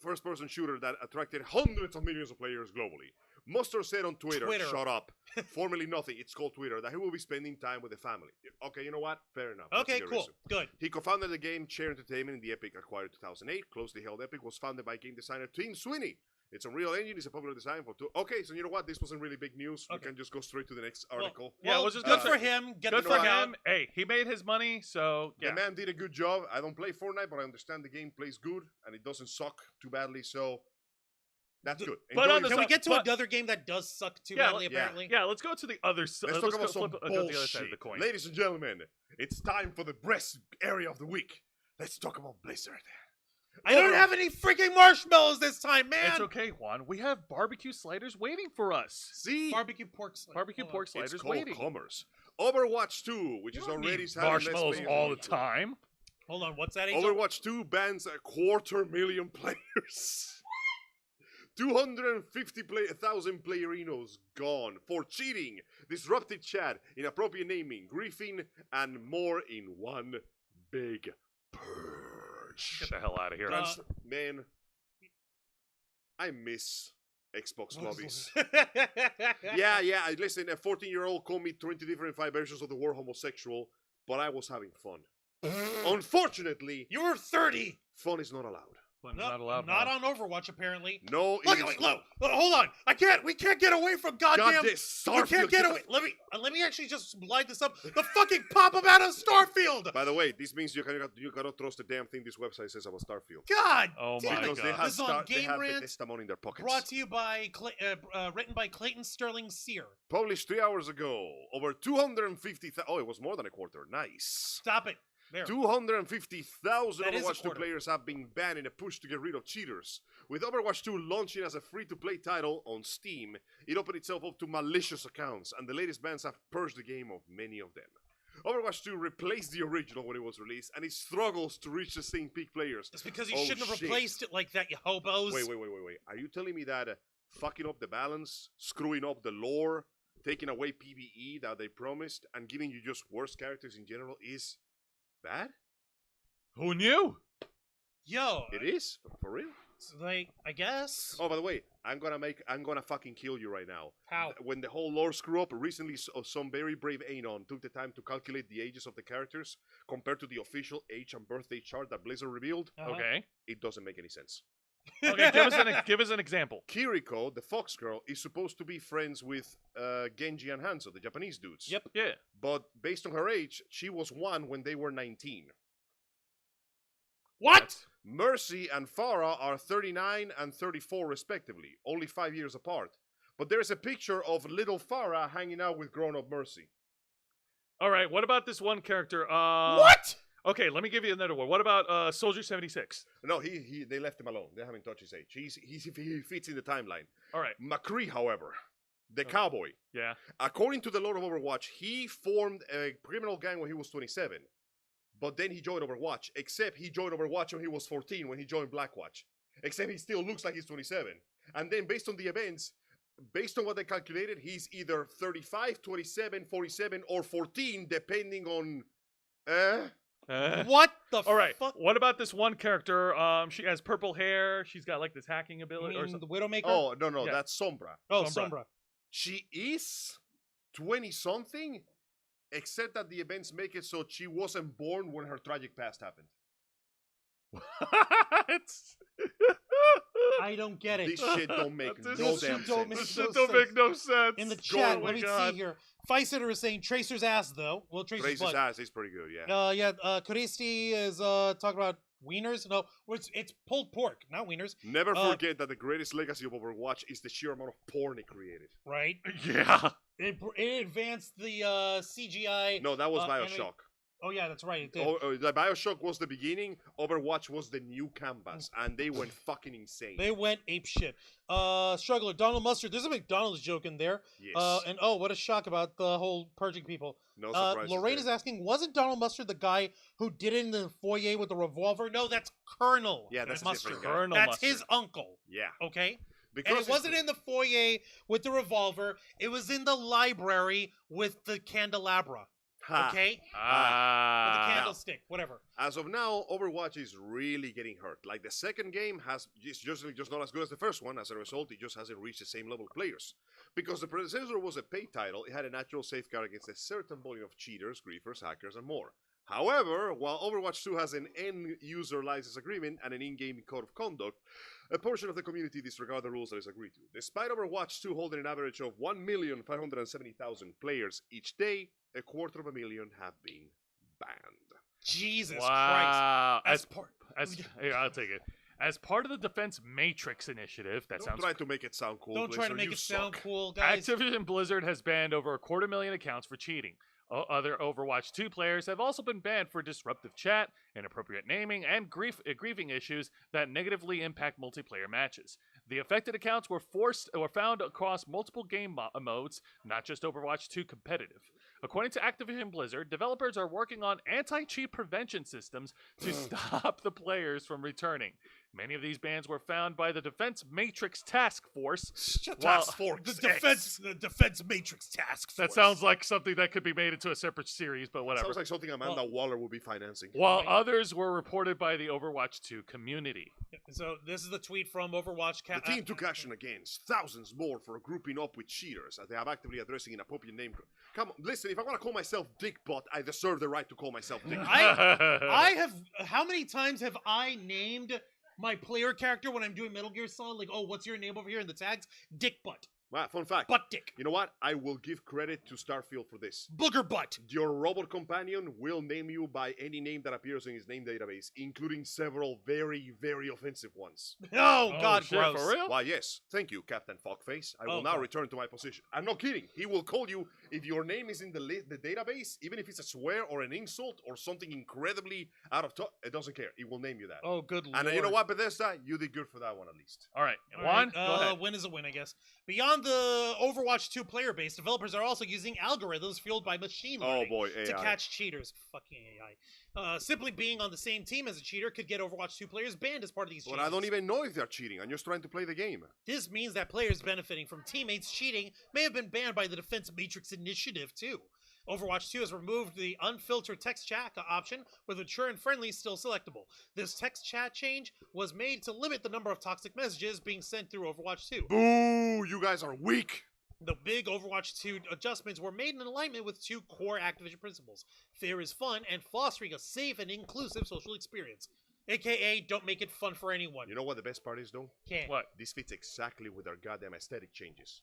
first-person shooter that attracted hundreds of millions of players globally. Mustard said on Twitter, shut up, formerly nothing, it's called Twitter, that he will be spending time with the family. Okay, you know what? Fair enough. That's a Okay, good cool. reason. Good. He co-founded the game Chair Entertainment in the Epic acquired 2008. Closely held Epic was founded by game designer Tim Sweeney. It's Unreal Engine. It's a popular design for two. Okay, so you know what? This wasn't really big news. We Okay. can just go straight to the next article. Yeah, Well, we'll just good go for him. Get Good the for fuck out. him. Hey, he made his money, so yeah. The man did a good job. I don't play Fortnite, but I understand the game plays good and it doesn't suck too badly. So that's good. But Enjoy on the it. Can we side- get to but- another game that does suck too Yeah, badly, yeah. apparently? Yeah, let's go to the other side. Let's talk about go some flip, go to the other side of bullshit. the coin. Ladies and gentlemen, it's time for the breast area of the week. Let's talk about Blizzard. I don't have any freaking marshmallows this time, man. It's okay, Juan. We have barbecue sliders waiting for us. See? Barbecue pork slice. Barbecue pork It's sliders called waiting. commerce. Overwatch 2, which You is don't already need having less Marshmallows players all than the usual. time. Hold on, what's that, Angel? Overwatch 2 bans 250,000 players. 250,000 playerinos gone for cheating, disrupted chat, inappropriate naming, griefing, and more in one big purge. Get the hell out of here. Man, I miss Xbox lobbies. Yeah, listen, a 14-year-old called me 20 different versions of the word homosexual, but I was having fun. Unfortunately, You were 30. fun is not allowed. Fun's No, not allowed. Not Juan. on Overwatch, apparently. No, Look, it wait, is look. not. Hold on. We can't get away from goddamn. God, this We Starfield, can't get get away. Let me actually just light this up. The fucking pop-up out of Starfield. By the way, this means you cannot trust the damn thing this website says about Starfield. God. Oh damn my it. Because they God. have, This is on they Game have Rant, Bethesda money in their pockets. Brought to you by written by Clayton Sterling Sear. Published 3 hours ago. Over 250,000. Oh, it was more than a quarter. Nice. Stop it. There. 250,000 That is a Overwatch 2 quarter. players have been banned in a push to get rid of cheaters. With Overwatch 2 launching as a free-to-play title on Steam, it opened itself up to malicious accounts, and the latest bans have purged the game of many of them. Overwatch 2 replaced the original when it was released, and it struggles to reach the same peak players. It's because you Oh, shouldn't have shit. replaced it like that, you hobos. Wait. Are you telling me that fucking up the balance, screwing up the lore, taking away PvE that they promised, and giving you just worse characters in general is bad? Who knew? Yo. It is? For real? Like, I guess. Oh, by the way, I'm gonna fucking kill you right now. How? When the whole lore screw up, recently some very brave Anon took the time to calculate the ages of the characters compared to the official age and birthday chart that Blizzard revealed. Uh-huh. Okay. It doesn't make any sense. Okay, give us an example. Kiriko, the fox girl, is supposed to be friends with Genji and Hanzo, the Japanese dudes. Yep. Yeah. But based on her age, she was 1 when they were 19. What? Mercy and Farah are 39 and 34 respectively, only 5 years apart. But there's a picture of little Farah hanging out with grown-up Mercy. All right. What about this one character? What? Okay, let me give you another one. What about Soldier 76? No, they left him alone. They haven't touched his age. He fits in the timeline. All right. McCree, however, the cowboy, Yeah. according to the lore of Overwatch, he formed a criminal gang when he was 27. But then he joined Overwatch, except he joined Overwatch when he was 14 when he joined Blackwatch. Except he still looks like he's 27. And then based on the events, based on what they calculated, he's either 35, 27, 47, or 14, depending on... What the All right. fuck? What about this one character? She has purple hair. She's got like this hacking You ability or mean something. the Widowmaker? Oh, no, Yeah. that's Sombra. Oh, Sombra. Sombra. She is 20-something, except that the events make it so she wasn't born when her tragic past happened. It's I don't get it. This shit don't make This no shit damn don't make sense. this no shit don't sense. make no sense. In the Go chat, on, let my me God. see here. Fighter is saying Tracer's ass, though. Well, Tracer's Trace's butt. ass is pretty good, yeah. Yeah, Kuristi is talking about wieners. No, it's pulled pork, not wieners, Never forget that the greatest legacy of Overwatch is the sheer amount of porn it created. right? Yeah. It advanced the CGI. No, that was anime- Bioshock. Oh yeah, that's right. It did. The Bioshock was the beginning, Overwatch was the new canvas, and they went fucking insane. They went ape shit. Struggler, Donald Mustard. There's a McDonald's joke in there. Yes. And oh, what a shock about the whole purging people. No surprises Lorraine there. is asking, wasn't Donald Mustard the guy who did it in the foyer with the revolver? No, that's Colonel. Yeah, that's a Mustard. different guy. Colonel That's Mustard. his uncle. Yeah. Okay. Because And it wasn't in the foyer with the revolver. It was in the library with the candelabra. Ha. Okay. With the Ah. candlestick, whatever. As of now, Overwatch is really getting hurt. Like the second game is just not as good as the first one. As a result, it just hasn't reached the same level of players. Because the predecessor was a paid title, it had a natural safeguard against a certain volume of cheaters, griefers, hackers, and more. However, while Overwatch 2 has an end-user license agreement and an in-game code of conduct, a portion of the community disregard the rules that is agreed to. Despite Overwatch 2 holding an average of 1,570,000 players each day, 250,000 have been banned. Jesus Wow. Christ. Here, I'll take it. As part of the Defense Matrix initiative, that Don't sounds try to make it sound cool. Don't try to Blizzard, make you it sound suck. cool, guys. Activision Blizzard has banned over 250,000 accounts for cheating. Other Overwatch 2 players have also been banned for disruptive chat, inappropriate naming, and grieving issues that negatively impact multiplayer matches. The affected accounts were found across multiple game modes, not just Overwatch 2 competitive. According to Activision Blizzard, developers are working on anti-cheat prevention systems to stop the players from returning. Many of these bans were found by the Defense Matrix Task Force. Task Force The Defense Matrix Task Force. That sounds like something that could be made into a separate series, but whatever. Sounds like something Amanda Waller will be financing. While others were reported by the Overwatch 2 community. So this is the tweet from Overwatch. The team took action against thousands more for grouping up with cheaters, as they have actively addressing inappropriate name. Come on, listen, if I want to call myself Dick Butt, I deserve the right to call myself Dick Butt. I have. How many times have I named my player character when I'm doing Metal Gear Solid? Like, oh, what's your name over here in the tags? Dick Butt. Wow, fun fact. Butt Dick. You know what? I will give credit to Starfield for this. Booger Butt. Your robot companion will name you by any name that appears in his name database, including several very, very offensive ones. Oh, God, shit, gross. for real? Why, yes. Thank you, Captain Fuckface. I will Oh, now God. return to my position. I'm not kidding. He will call you if your name is in the database, even if it's a swear or an insult or something incredibly out of touch. It doesn't care. It will name you that. Oh, good lord. And you know what, Bethesda? You did good for that one, at least. All right, All Juan, right, go ahead. win is a win, I guess. Beyond the Overwatch 2 player base, developers are also using algorithms fueled by machine learning Oh, boy, to AI. catch cheaters. Fucking AI. Simply being on the same team as a cheater could get Overwatch 2 players banned as part of these But changes. I don't even know if they're cheating. I'm just trying to play the game. This means that players benefiting from teammates cheating may have been banned by the Defense Matrix Initiative, too. Overwatch 2 has removed the unfiltered text chat option, with mature and friendly still selectable. This text chat change was made to limit the number of toxic messages being sent through Overwatch 2. Boo! You guys are weak. The big Overwatch 2 adjustments were made in alignment with two core Activision principles: fair is fun and fostering a safe and inclusive social experience. AKA, don't make it fun for anyone. You know what the best part is, though? Can't. What? This fits exactly with our goddamn aesthetic changes.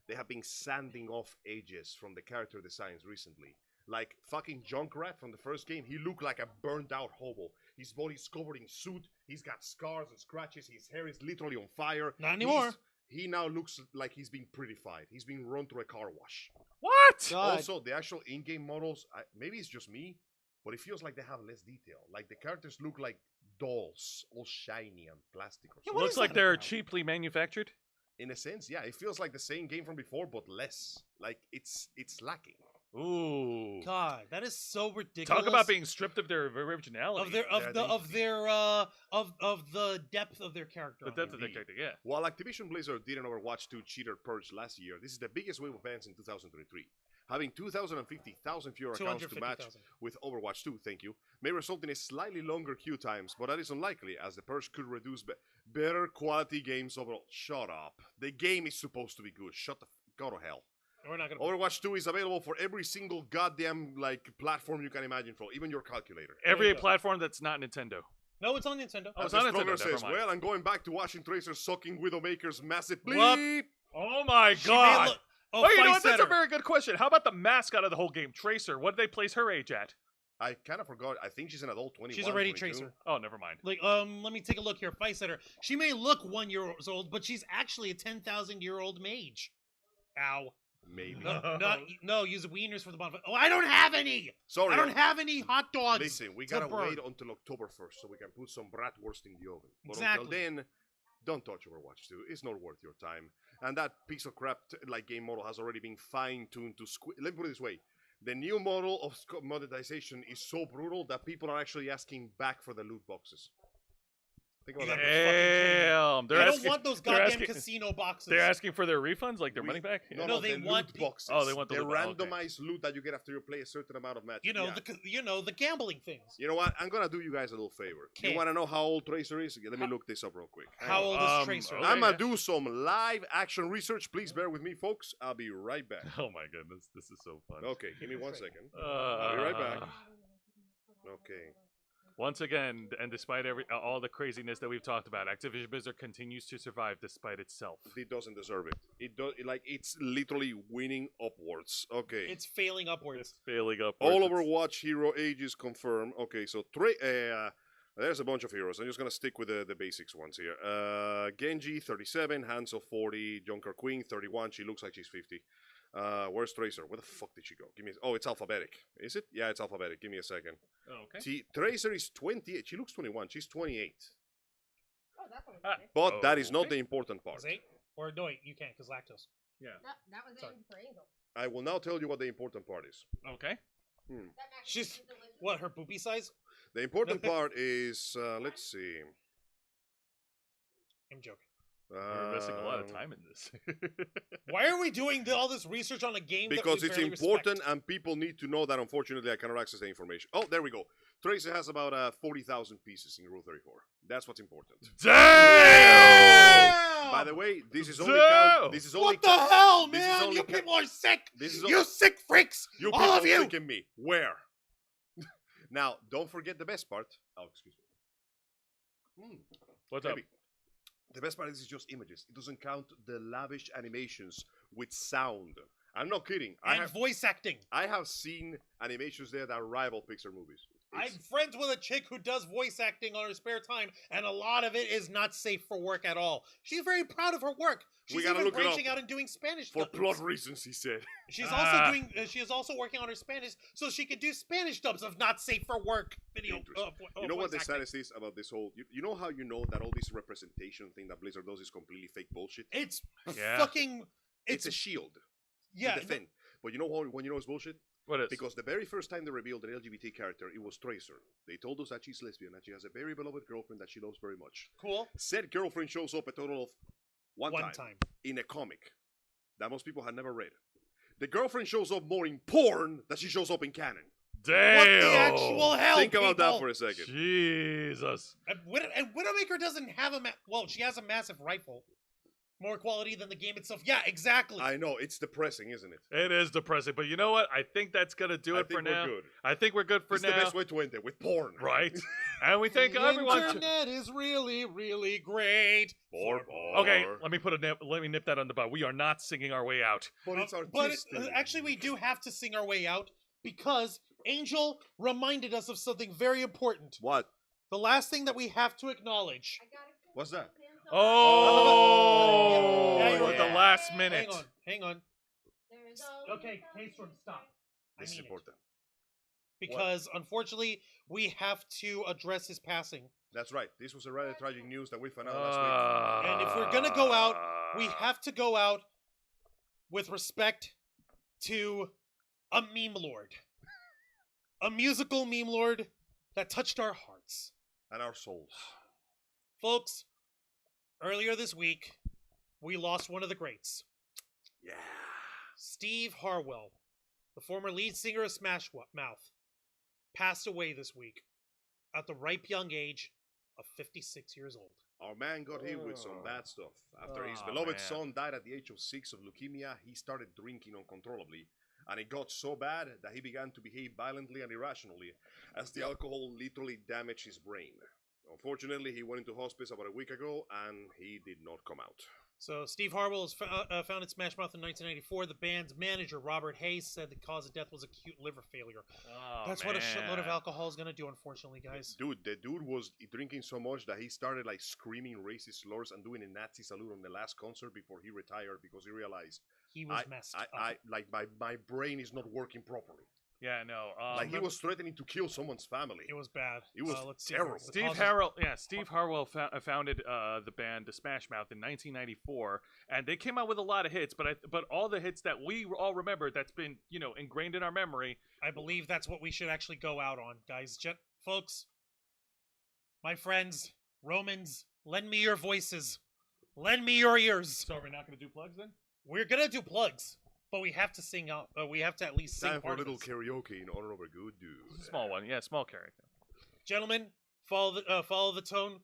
They have been sanding off edges from the character designs recently. Like fucking Junkrat from the first game, he looked like a burned out hobo. His body's covered in soot, he's got scars and scratches, his hair is literally on fire. Not anymore. He now looks like he's been prettified. He's been run through a car wash. What? God. Also, the actual in-game models, maybe it's just me, but it feels like they have less detail. Like the characters look like dolls, all shiny and plastic or Yeah, something. what Looks is like that they're about? cheaply manufactured. In a sense, yeah, it feels like the same game from before, but less. Like it's lacking. Ooh. God, that is so ridiculous. Talk about being stripped of their originality. of their of the depth of their character. The depth of their character, yeah. While Activision Blizzard did an Overwatch 2 cheater purge last year, this is the biggest wave of bans in 2023. having 2,000 and 50,000 fewer accounts to match with Overwatch 2, thank you, may result in a slightly longer queue times, but that is unlikely, as the purge could reduce better quality games overall. Shut up. The game is supposed to be good. Go to hell. We're not gonna Overwatch 2 is available for every single goddamn platform you can imagine for, even your calculator. Every platform that's not Nintendo. No, it's on Nintendo. Oh, it's on Nintendo. Says, well, I'm going back to watching Tracer sucking Widowmaker's massive bleep. Oh my god. Oh, you know what? That's a very good question. How about the mascot of the whole game, Tracer? What did they place her age at? I kind of forgot. I think she's an adult 21. She's already 22. Tracer. Oh, never mind. Like, let me take a look here. Fight Setter. She may look 1 year old, but she's actually a 10,000-year-old mage. Ow. Maybe. No, use wieners for the bonfire. Oh, I don't have any! Sorry. I don't have any hot dogs. Listen, we gotta wait until October 1st so we can put some bratwurst in the oven. But exactly. Until then, don't touch Overwatch 2. It's not worth your time. And that piece of crap game model has already been fine-tuned to let me put it this way. The new model of monetization is so brutal that people are actually asking back for the loot boxes. Think about that. Damn. I don't want those goddamn casino boxes. They're asking for their refunds, like their money back? No, they want boxes. Oh, they want the randomized loot that you get after you play a certain amount of matches. The gambling things. You know what? I'm gonna do you guys a little favor. You want to know how old Tracer is? Let me look this up real quick. How old is Tracer? I'm gonna do some live action research. Please bear with me, folks. I'll be right back. Oh my goodness, this is so fun. Okay, give me 1 second. I'll be right back. Okay. Once again, and despite all the craziness that we've talked about, Activision Blizzard continues to survive despite itself. It doesn't deserve it. It's literally winning upwards. Okay. It's failing upwards. It's failing upwards. All Overwatch hero ages confirmed. Okay, so there's a bunch of heroes. I'm just gonna stick with the basics ones here. Genji 37, Hanzo 40, Junker Queen 31. She looks like she's 50. Where's Tracer? Where the fuck did she go? Oh, it's alphabetic. Is it? Yeah, it's alphabetic. Give me a second. Oh, okay. Tracer is 28. She looks 21. She's 28. Oh, that's what But that is not the important part. Or no, you can't because lactose. Yeah. That was it for Angel. I will now tell you what the important part is. Okay. She's what? Her boobie size? The important part is let's see. I'm joking. We're missing a lot of time in this. Why are we doing all this research on a game? Because it's important and people need to know that unfortunately I cannot access the information. Oh, there we go. Tracer has about 40,000 pieces in Rule 34. That's what's important. Damn! By the way, this is only what the hell, man? You people are sick. You sick freaks. All of you. Me. Where? Now, don't forget the best part. Oh, excuse me. What's up? The best part is it's just images. It doesn't count the lavish animations with sound. I'm not kidding. And voice acting. I have seen animations there that rival Pixar movies. I'm friends with a chick who does voice acting on her spare time, and a lot of it is not safe for work at all. She's very proud of her work. She's even branching out and doing Spanish for plot reasons, he said. She's also doing. She is also working on her Spanish, so she can do Spanish dubs of not safe for work video. You know what the saddest is about this whole? You know how you know that all this representation thing that Blizzard does is completely fake bullshit? It's fucking. It's a shield. Yeah. To defend. But you know when you know it's bullshit? What is? Because the very first time they revealed an LGBT character, it was Tracer. They told us that she's lesbian and she has a very beloved girlfriend that she loves very much. Cool. Said girlfriend shows up a total of one time in a comic that most people had never read. The girlfriend shows up more in porn than she shows up in canon. Damn! What the actual hell? Think about that for a second. Jesus. And Widowmaker doesn't have she has a massive rifle. More quality than the game itself. Yeah, exactly. I know. It's depressing, isn't it? It is depressing. But you know what? I think that's going to do it for now. Good. I think we're good for now. It's the best way to end it, with porn. Right. And we thank everyone. The internet is really, really great. Okay, let me nip that on the bud. We are not singing our way out. But it's artistic. But actually, we do have to sing our way out because Angel reminded us of something very important. What? The last thing that we have to acknowledge. What's that? Oh, at the last minute. Hang on. Okay, K-Storm, stop. This is important. Because, unfortunately, we have to address his passing. That's right. This was a rather tragic news that we found out last week. And if we're going to go out, we have to go out with respect to a meme lord. A musical meme lord that touched our hearts. And our souls. Folks, earlier this week, we lost one of the greats. Yeah. Steve Harwell, the former lead singer of Smash Mouth, passed away this week at the ripe young age of 56 years old. Our man got hit with some bad stuff. After his beloved son died at the age of 6 of leukemia, he started drinking uncontrollably. And it got so bad that he began to behave violently and irrationally as the alcohol literally damaged his brain. Unfortunately, he went into hospice about a week ago and he did not come out. So Steve Harwell founded Smash Mouth in 1994. The band's manager, Robert Hayes, said the cause of death was acute liver failure. That's what a shitload of alcohol is going to do, unfortunately, guys. Dude, the dude was drinking so much that he started like screaming racist slurs and doing a Nazi salute on the last concert before he retired because he realized he was messed up. My brain is not working properly. Yeah, no. He was threatening to kill someone's family. It was bad. It was terrible. Steve Harwell founded the band The Smash Mouth in 1994, and they came out with a lot of hits. But all the hits that we all remember, that's been ingrained in our memory. I believe that's what we should actually go out on, guys. Folks, my friends, Romans, lend me your voices, lend me your ears. So we're not going to do plugs then? We're gonna do plugs. But we have to sing out. We have to at least sing. Time for a little karaoke in honor of a good dude. A small one, yeah, small karaoke. Gentlemen, follow the tone.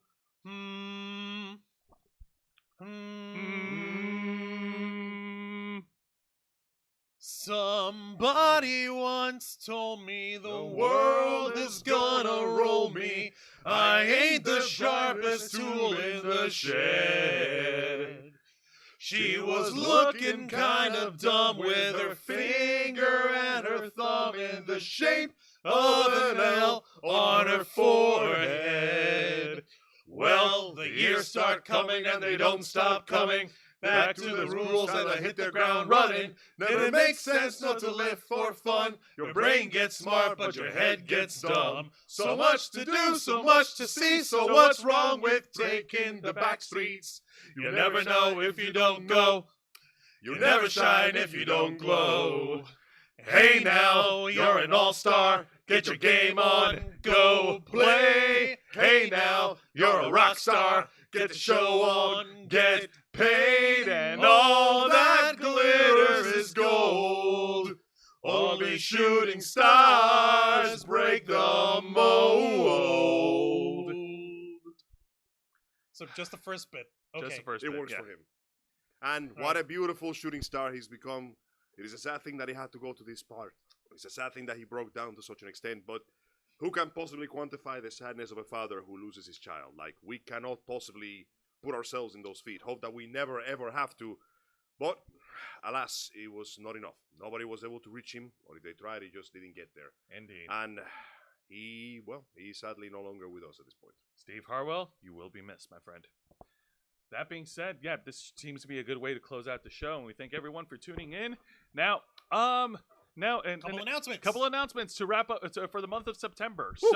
Somebody once told me the world is gonna roll me. I ain't the sharpest tool in the shed. She was looking kind of dumb with her finger and her thumb in the shape of an L on her forehead. Well, the years start coming and they don't stop coming. Back to the rules and I hit the ground running. Never makes sense not to live for fun. Your brain gets smart, but your head gets dumb. So much to do, so much to see. So what's wrong with taking the back streets? You never know if you don't go. You never shine if you don't glow. Hey now, you're an all-star. Get your game on, go play. Hey now, you're a rock star. Get the show on, get paid, and all that glitters is gold. Only shooting stars break the mold. So just the first bit. Okay. Just the first bit. It works for him. And what a beautiful shooting star he's become. It is a sad thing that he had to go to this part. It's a sad thing that he broke down to such an extent, but who can possibly quantify the sadness of a father who loses his child? Like, we cannot possibly put ourselves in those feet. Hope that we never, ever have to. But, alas, it was not enough. Nobody was able to reach him, or if they tried, he just didn't get there. Indeed. And he's sadly no longer with us at this point. Steve Harwell, you will be missed, my friend. That being said, yeah, this seems to be a good way to close out the show, and we thank everyone for tuning in. Now, couple announcements to wrap up for the month of September. Woo.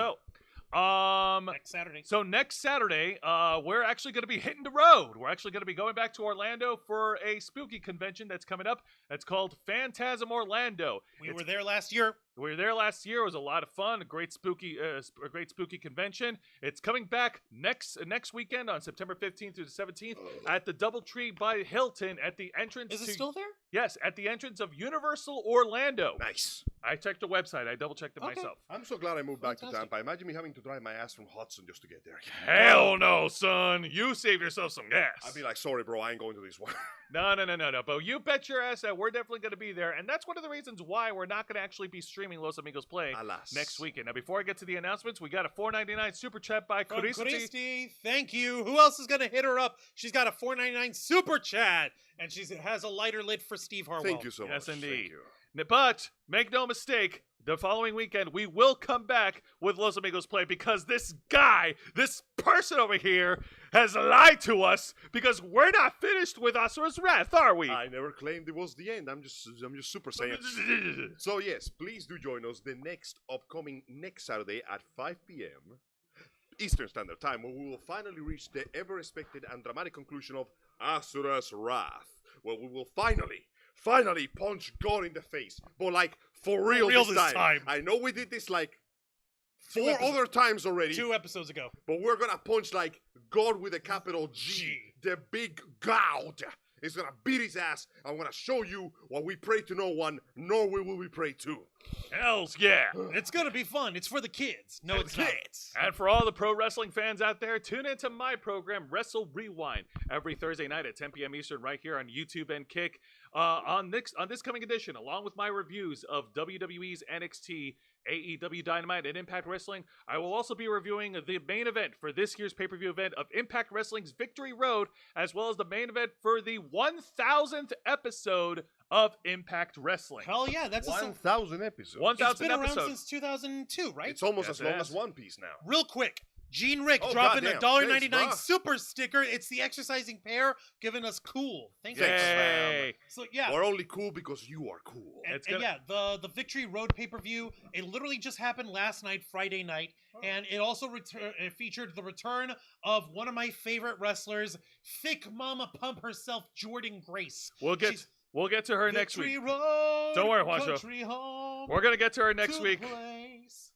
So, next Saturday, we're actually going to be hitting the road. We're actually going to be going back to Orlando for a spooky convention that's coming up. It's called Phantasm Orlando. We were there last year. We were there last year. It was a lot of fun. A great spooky convention. It's coming back next weekend on September 15th through the 17th at the DoubleTree by Hilton at the entrance. Is it still there? Yes, at the entrance of Universal Orlando. Nice. I checked the website. I double-checked it myself. I'm so glad I moved back to Tampa. Imagine me having to drive my ass from Hudson just to get there. Hell no, son. You saved yourself some gas. I'd be like, sorry, bro, I ain't going to this one. No. But you bet your ass that we're definitely going to be there. And that's one of the reasons why we're not going to actually be streaming Los Amigos Play next weekend. Now, before I get to the announcements, we got a $4.99 super chat by Christy. Thank you. Who else is going to hit her up? She's got a $4.99 super chat. And she has a lighter lid for Steve Harwell. Thank you so much. Yes, indeed. Thank you. But make no mistake, the following weekend we will come back with Los Amigos Play because this person over here has lied to us because we're not finished with Asura's Wrath, are we? I never claimed it was the end. I'm just super saying. So yes, please do join us the next Saturday at 5 p.m. Eastern Standard Time, where we will finally reach the ever-expected and dramatic conclusion of Asura's Wrath, where we will finally punch God in the face, but like for real this time. I know we did this like 4 other times already. 2 episodes ago. But we're gonna punch like God with a capital G. The big God is gonna beat his ass. I'm gonna show you what we pray to no one, nor will we pray to. Hells yeah. It's gonna be fun. It's for the kids. No, it's not. And for all the pro wrestling fans out there, tune into my program, Wrestle Rewind, every Thursday night at 10 p.m. Eastern right here on YouTube and Kick. On this coming edition, along with my reviews of WWE's NXT, AEW Dynamite, and Impact Wrestling, I will also be reviewing the main event for this year's pay-per-view event of Impact Wrestling's Victory Road, as well as the main event for the 1,000th episode of Impact Wrestling. Hell yeah, that's 1,000 episodes. 1,000 It's been around episodes. since 2002, right? It's almost Yes, as it long has. as One Piece now. Real quick, Gene Rick Oh, dropping goddamn. a $1.99 Thanks, super sticker. It's the exercising pair giving us cool. Thank you. Yay. So yeah. We're only cool because you are cool. And, It's and gonna- yeah, the Victory Road pay-per-view, it literally just happened last night, Friday night, and it also it featured the return of one of my favorite wrestlers, Thick Mama Pump herself, Jordan Grace. We'll get to her next Victory week. Road, Don't worry, Juancho. country home, We're gonna get to her next to week. the place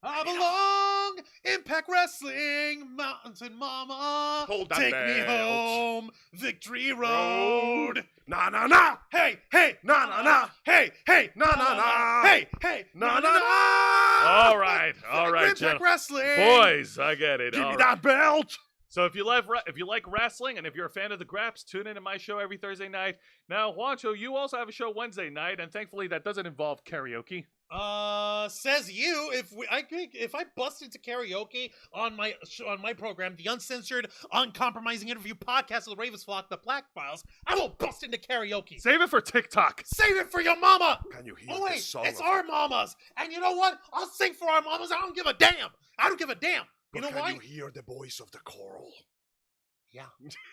I belong. Impact Wrestling, Mountain Mama. Hold that Take me belt. home, Victory Road. Na na na. Hey, hey, Na na na. hey, hey, Na na na. hey, hey, Na na na. All right, Impact gentlemen. Wrestling. Boys, I get it. Give All me right. that belt. So if you like wrestling and if you're a fan of the Graps, tune into my show every Thursday night. Now, Juancho, you also have a show Wednesday night, and thankfully that doesn't involve karaoke. Says you. If I bust into karaoke on my program, the uncensored, uncompromising interview podcast of the Ravens Flock, the Black Files, I will bust into karaoke. Save it for TikTok. Save it for your mama. Can you hear Oh the wait, song? it's of- our mamas, and you know what? I'll sing for our mamas. I don't give a damn. I don't give a damn. You But know why? Can you hear the voice of the choral? Yeah.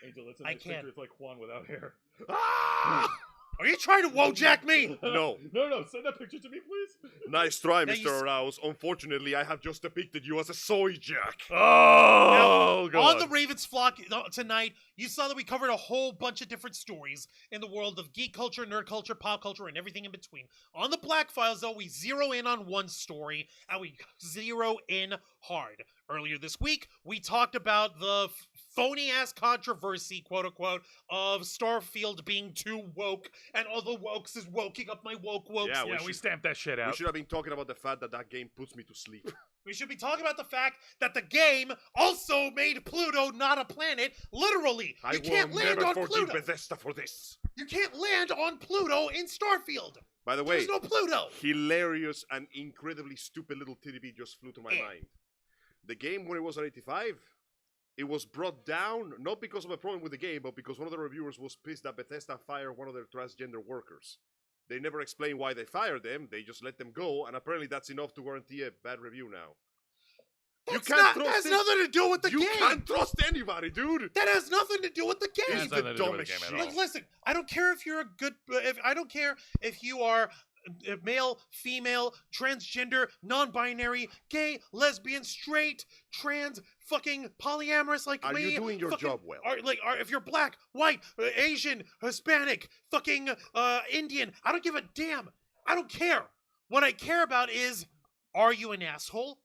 Angel, it's I can't. It's like Juan without hair. Ah! Are you trying to Wojak me? No. No, send that picture to me, please. Nice try, Now you Mr. Arouse. Unfortunately, I have just depicted you as a soy jack. Oh, go On on. the Ravens Flock tonight, you saw that we covered a whole bunch of different stories in the world of geek culture, nerd culture, pop culture, and everything in between. On the Black Files, though, we zero in on one story, and we zero in hard. Earlier this week, we talked about the phony-ass controversy, quote-unquote, of Starfield being too woke, and all the wokes is woking up my wokes. Yeah, Yeah, we stamped that shit We out. should have been talking about the fact that game puts me to sleep. We should be talking about the fact that the game also made Pluto not a planet, literally. I You can't will land never on forgive Pluto. Bethesda for this. You can't land on Pluto in Starfield. By the way, There's no Pluto. hilarious and incredibly stupid little tidbit just flew to my mind. The game, when it was on 85, it was brought down not because of a problem with the game, but because one of the reviewers was pissed that Bethesda fired one of their transgender workers. They never explained why they fired them. They just let them go, and apparently that's enough to guarantee a bad review now. That has nothing to do with the You game. can't trust anybody, dude. That has nothing to do with the This game. is Has the nothing to do with the dumbest game at shit. all. Like, listen, I don't care if you're a good. I don't care if you are male, female, transgender, non-binary, gay, lesbian, straight, trans, fucking polyamorous like Are me. you doing your fucking- job well? If you're black, white, Asian, Hispanic, fucking Indian, I don't give a damn. I don't care. What I care about is, are you an asshole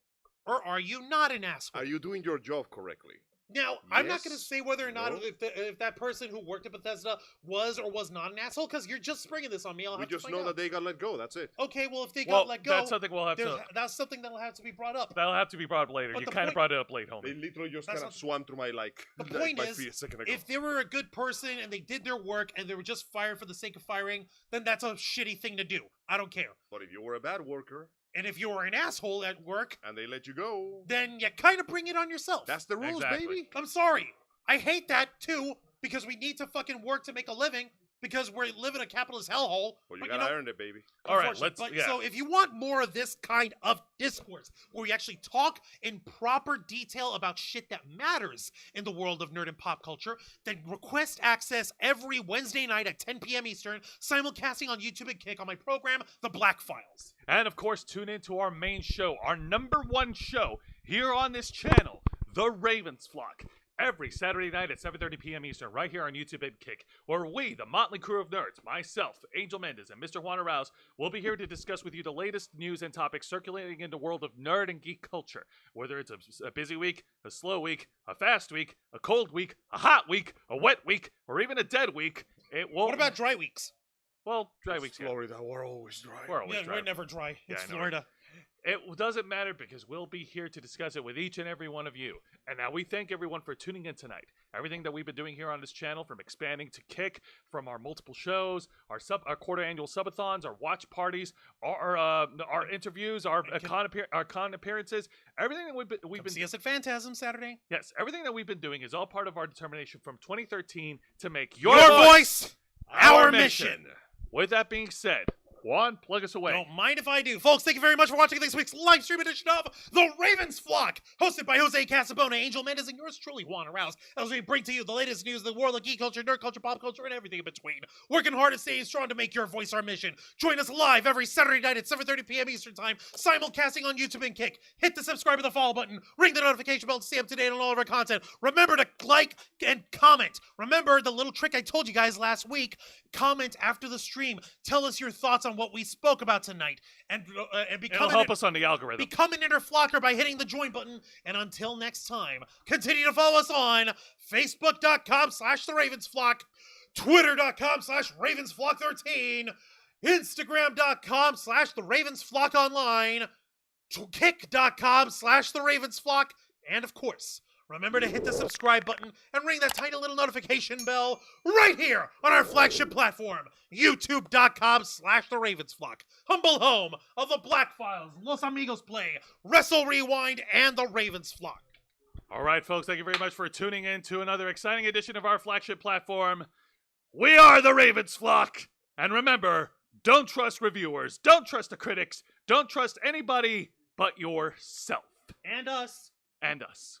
or are you not an asshole? Are you doing your job correctly? Now, I'm not going to Yes, say whether or not no. if that person who worked at Bethesda was or was not an asshole, because you're just springing this on me. I'll We have to just find know out. that they got let go. That's it. Okay, well, if they Well, got let go, that's something we'll have there's- to. that's something that'll have to be brought up. That'll have to be brought up later. But You the kind of point- brought it up late, They homie. literally just That's kind of not- swam through my The point my is, feet a second ago. If they were a good person and they did their work and they were just fired for the sake of firing, then that's a shitty thing to do. I don't care. But if you were a bad worker And if you were an asshole at work, and they let you go, then you kind of bring it on yourself. that's the rules, Exactly. baby. I'm sorry. I hate that too, because we need to fucking work to make a living, because we live in a capitalist hellhole. Well, you But, gotta earn it, baby. All right, unfortunately, let's. So if you want more of this kind of discourse, where we actually talk in proper detail about shit that matters in the world of nerd and pop culture, then request access every Wednesday night at 10 p.m. Eastern, simulcasting on YouTube and Kick on my program, The Black Files. And of course, tune in to our main show, our #1 show here on this channel, The Ravens Flock. Every Saturday night at 7:30 p.m. Eastern, right here on YouTube and Kick, where we, the motley crew of nerds, myself, Angel Mendez, and Mr. Juan Arouse, will be here to discuss with you the latest news and topics circulating in the world of nerd and geek culture. Whether it's a busy week, a slow week, a fast week, a cold week, a hot week, a wet week, or even a dead week, It won't. What about dry weeks? Well, dry weeks. Florida, we're always dry. We're always Yeah, dry. we're never dry. Yeah, It's I know, Florida. It doesn't matter because we'll be here to discuss it with each and every one of you. And now we thank everyone for tuning in tonight. Everything that we've been doing here on this channel, from expanding to Kick, from our multiple shows, our quarter annual subathons, our watch parties, our interviews, our con appearances, everything that we've been See us at Phantasm Saturday. yes, everything that we've been doing is all part of our determination from 2013 to make Your voice, our mission. With that being said, Juan, plug us away. Don't mind if I do. Folks, thank you very much for watching this week's live stream edition of The Ravens Flock, hosted by Jose Casabona, Angel Mendez, and yours truly, Juan Arouse, as we bring to you the latest news in the world of geek culture, nerd culture, pop culture, and everything in between. Working hard and staying strong to make your voice our mission. Join us live every Saturday night at 7:30 p.m. Eastern Time, simulcasting on YouTube and Kick. Hit the subscribe and the follow button. Ring the notification bell to stay up to date on all of our content. Remember to like and comment. Remember the little trick I told you guys last week. Comment after the stream. Tell us your thoughts on what we spoke about tonight, and become It'll help us on the algorithm. Become an interflocker by hitting the join button. And until next time, continue to follow us on Facebook.com/TheRavensFlock, Twitter.com/RavensFlock13, Instagram.com/TheRavensFlockOnline, Kick.com/TheRavensFlock, and of course, remember to hit the subscribe button and ring that tiny little notification bell right here on our flagship platform, youtube.com/TheRavensFlock, humble home of the Black Files, Los Amigos Play, Wrestle Rewind, and the Ravens Flock. All right, folks, thank you very much for tuning in to another exciting edition of our flagship platform. We are the Ravens Flock. And remember, don't trust reviewers, don't trust the critics, don't trust anybody but yourself. And us. And us.